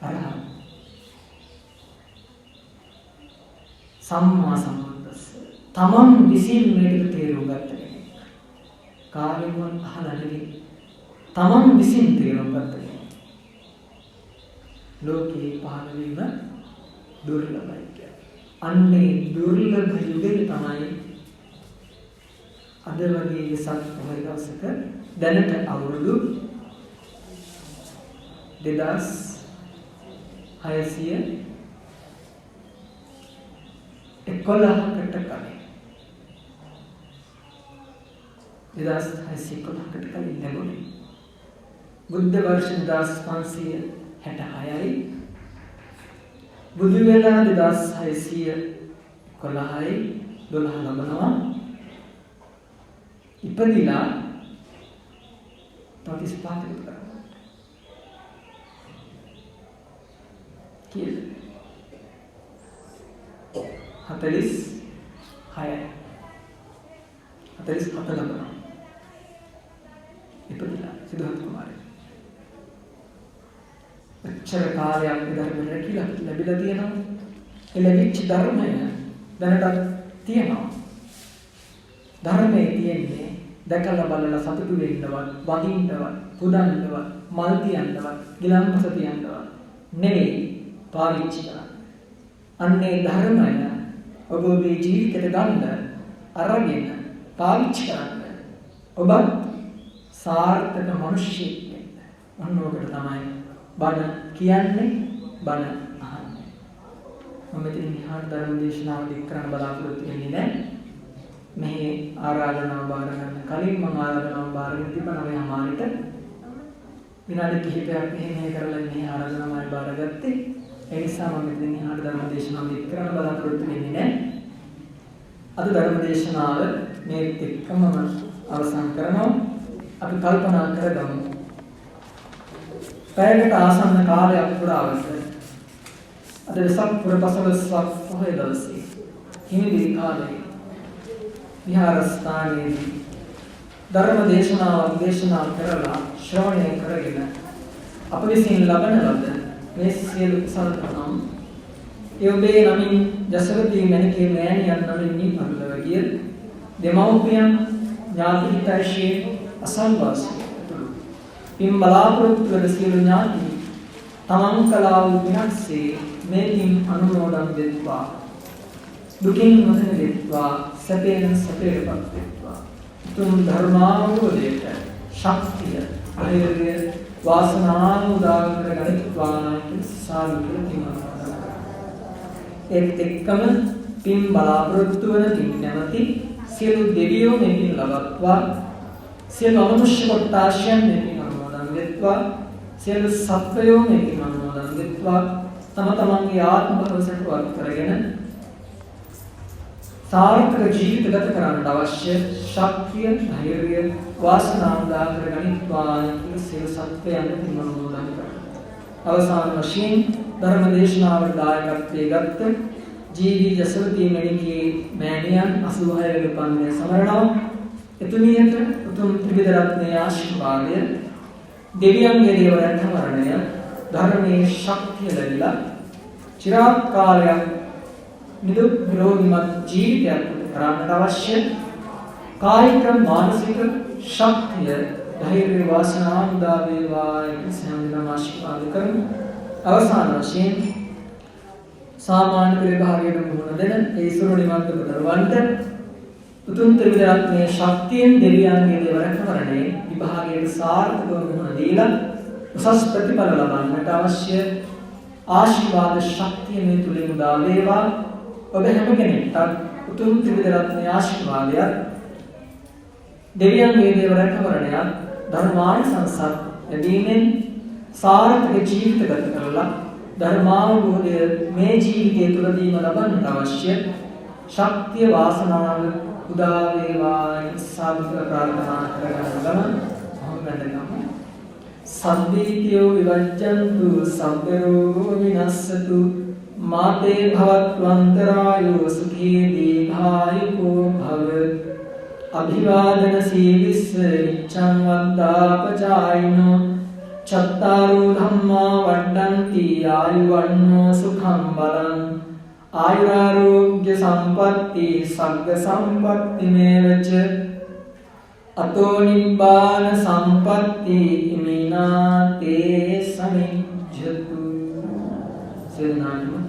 අරහත් සම්මා සම්බුද්දස්ස තමන් විසින් මේක තේරුම් ගත්ත කෙනෙක්. කාගෙන්වත් අහලා නෙවෙයි. තමන් විසින් තේරුම් ගත්ත කෙනෙක්. ලෝකේ පහළ වීම දුර්ලභයි කියන්නේ. අන්නේ දුර්ලභ යුගයේ තමයි අද වගේ සත්පුරුෂ දවසක දැනට අවුරුදු 2611කට කලින් 2611කට කලින් ලැබුණේ බුද්ධ වර්ෂ 2566යි බුදු වෙලා 2611යි 12 ලබනවා ඉපදිලා 35කට කරා කියලා 47 ලබනවා ඉපදිලා සිද්ධාර්ථ කුමාරයා. එච්චර කාලයක් ධර්ම රැකිලා ලැබිලා තියෙනවා. ඒ ලැබිච්ච ධර්මය දැනට තියෙනවා. ධර්මයේ තියෙන්නේ දැකලා බලලා සතුටු වෙන්නවත්, වඳින්නවත්, පුදන්නවත්, මල් තියන්නවත්, ගිලන්පස තියන්නවත් නෙවෙයි පාවිච්චි කරන්න. අන්නේ ධර්මය ඔබ ඔබේ ජීවිතයට ගන්න අරගෙන පාවිච්චි කරන්න. ඔබත් සාර්ථක මිනිසෙක් වෙන්න. ඔන්නෝකට තමයි බණ කියන්නේ, බණ අහන්නේ. මම මෙතන විහාර ධර්ම දේශනාව දික් කරන්න බලාපොරොත්තු වෙන්නේ නැහැ. මේ ආරාධනාව බාර ගන්න කලින් මම ආරාධනාව බාරගෙන තිබුණා 9:00ට විනාඩි කිහිපයක් මෙහෙ කරලා මේ ආරාධනාවයි බාරගත්තේ. ඒ නිසා මම මෙතන විහාර ධර්ම දේශනාව දික් කරන්න බලාපොරොත්තු වෙන්නේ නැහැ. අද ධර්ම දේශනාව මේ එක්කම අවසන් කරනවා. අපි කල්පනා කරගමු. පැයකට ආසන්න කාලයක් පුරාවට අද වෙසක් පුර පසළොස්වක පොහොය දවසේ හිමිදී කාලේ විහාරස්ථානයේදී ධර්ම දේශනාවක් දේශනා කරලා ශ්‍රවණය කරගෙන අප විසින් ලබන ලද මේ සියලු කුසල ධර්ම ඒ ඔබේ නමින් ජසවතී මණිකේ මෑණියන් නමින් නිපදව ගිය දෙමව්පියන් ඥාති හිතයිෂී අසල්වාසී පින් බලාපොරොත්තු වන සියලු ඥාති තමන් කළා වූ විනාශේ මේ පින් අනුමෝදන් වෙත්වා. දුකින් මුදන වෙත්වා. සැපයෙන් සැපයටපත් වෙත්වා. තුන් ධර්මාවබෝධයට ශක්තිය ධෛර්යය වාසනාව උදා කරගනිත්වා සාදු කියලා. ඒත් එක්කම පින් බලාපොරොත්තු වන පින් නැමැති සියලු දෙවියෝ මේ පින් ලබත්වා. සියලු මනුෂ්‍ය කොට්ටාශයන් මේ පින් අනුමෝදන් වෙත්වා. සියලු සත්වයෝ මේ පින් අනුමෝදන් වෙත්වා. තම තමන්ගේ ආත්ම භව සතුටවත් කරගෙන සාර්ථක ජීවිත ගත කරන්නට අවශ්‍ය ශක්තිය, ධෛර්යය, වාසනාව දා කරගනිත්වා කියලා සියලු සත්වයන් පිළිමනෝදන් කරනවා. අවසාන වශයෙන් ධර්ම දේශනාවට දායකත්වයේ ගත්ත ජීවි ජසවතී මණිකේ මෑණියන් 86 වෙනි උපන්දිනය සමරනවා. එතුමියට උතුම් ත්‍රිවිධ රත්නයේ ආශිර්වාදය, දෙවියන්ගේ දේවයන්ට වරණය, ධර්මයේ ශක්තිය ලැබිලා චිරාත් කාලයක් නිදුක් නිරෝගීමත් ජීවිතයක් කරන්නට අවශ්‍ය කායික මානසික ශක්තිය, ධෛර්ය, වාසනාව උදා වේවා කියලා සෑම ආශිර්වාද කරමු. අවසාන වශයෙන් සාමාන්‍ය පරිභාගයට මුහුණ දෙන ඒ සුරු නිවන් දරුවන්ට උතුම් ත්‍රිවිධ රත්නයේ ශක්තියෙන් දෙවියන්ගේ දේවයන්ට වරණේ විභාගයේ සාර්ථකව මුහුණ දීලා උසස් ප්‍රතිඵල ලබන්නට අවශ්‍ය ආශිර්වාද ශක්තිය මේ තුලින් උදා වේවා. ඔබ හැම කෙනෙක්ට උතුම් ත්‍රිවිධ රත්නයේ ආශිර්වාදයක්, දෙවියන්ගේ දේවයන්ට වරණයක්, ධර්මානුසංසත් ලැබීමෙන් සාර්ථක ජීවිත ගත කරලා ධර්මාවබෝධය මේ ජීවිතය තුළදීම ලබන්නට අවශ්‍ය ශක්තිය, වාසනාව උදා වේවා සාදුක ප්‍රාර්ථනා කරගන්න ගමන් හොඳටම සම්දීතියෝ විවජ්ජන්තු සම්පරෝ විනස්සතු මාතේ භවත්වන්තරායෝ සුඛී දීඝායුකෝ භව අභිවාදන සීලිස්ස නිච්ඡං වද්දාපචායිනෝ චත්තාරෝ ධම්මා වඩ්ඩන්ති ආයුවන්නෝ සුඛං බලං ආයුරාෝග්‍ය සම්පatti සග්ග සම්පatti මේවච අතෝ නිබ්බාන සම්පatti ඉමිනාතේ සමිජ්ජතු සෙනානු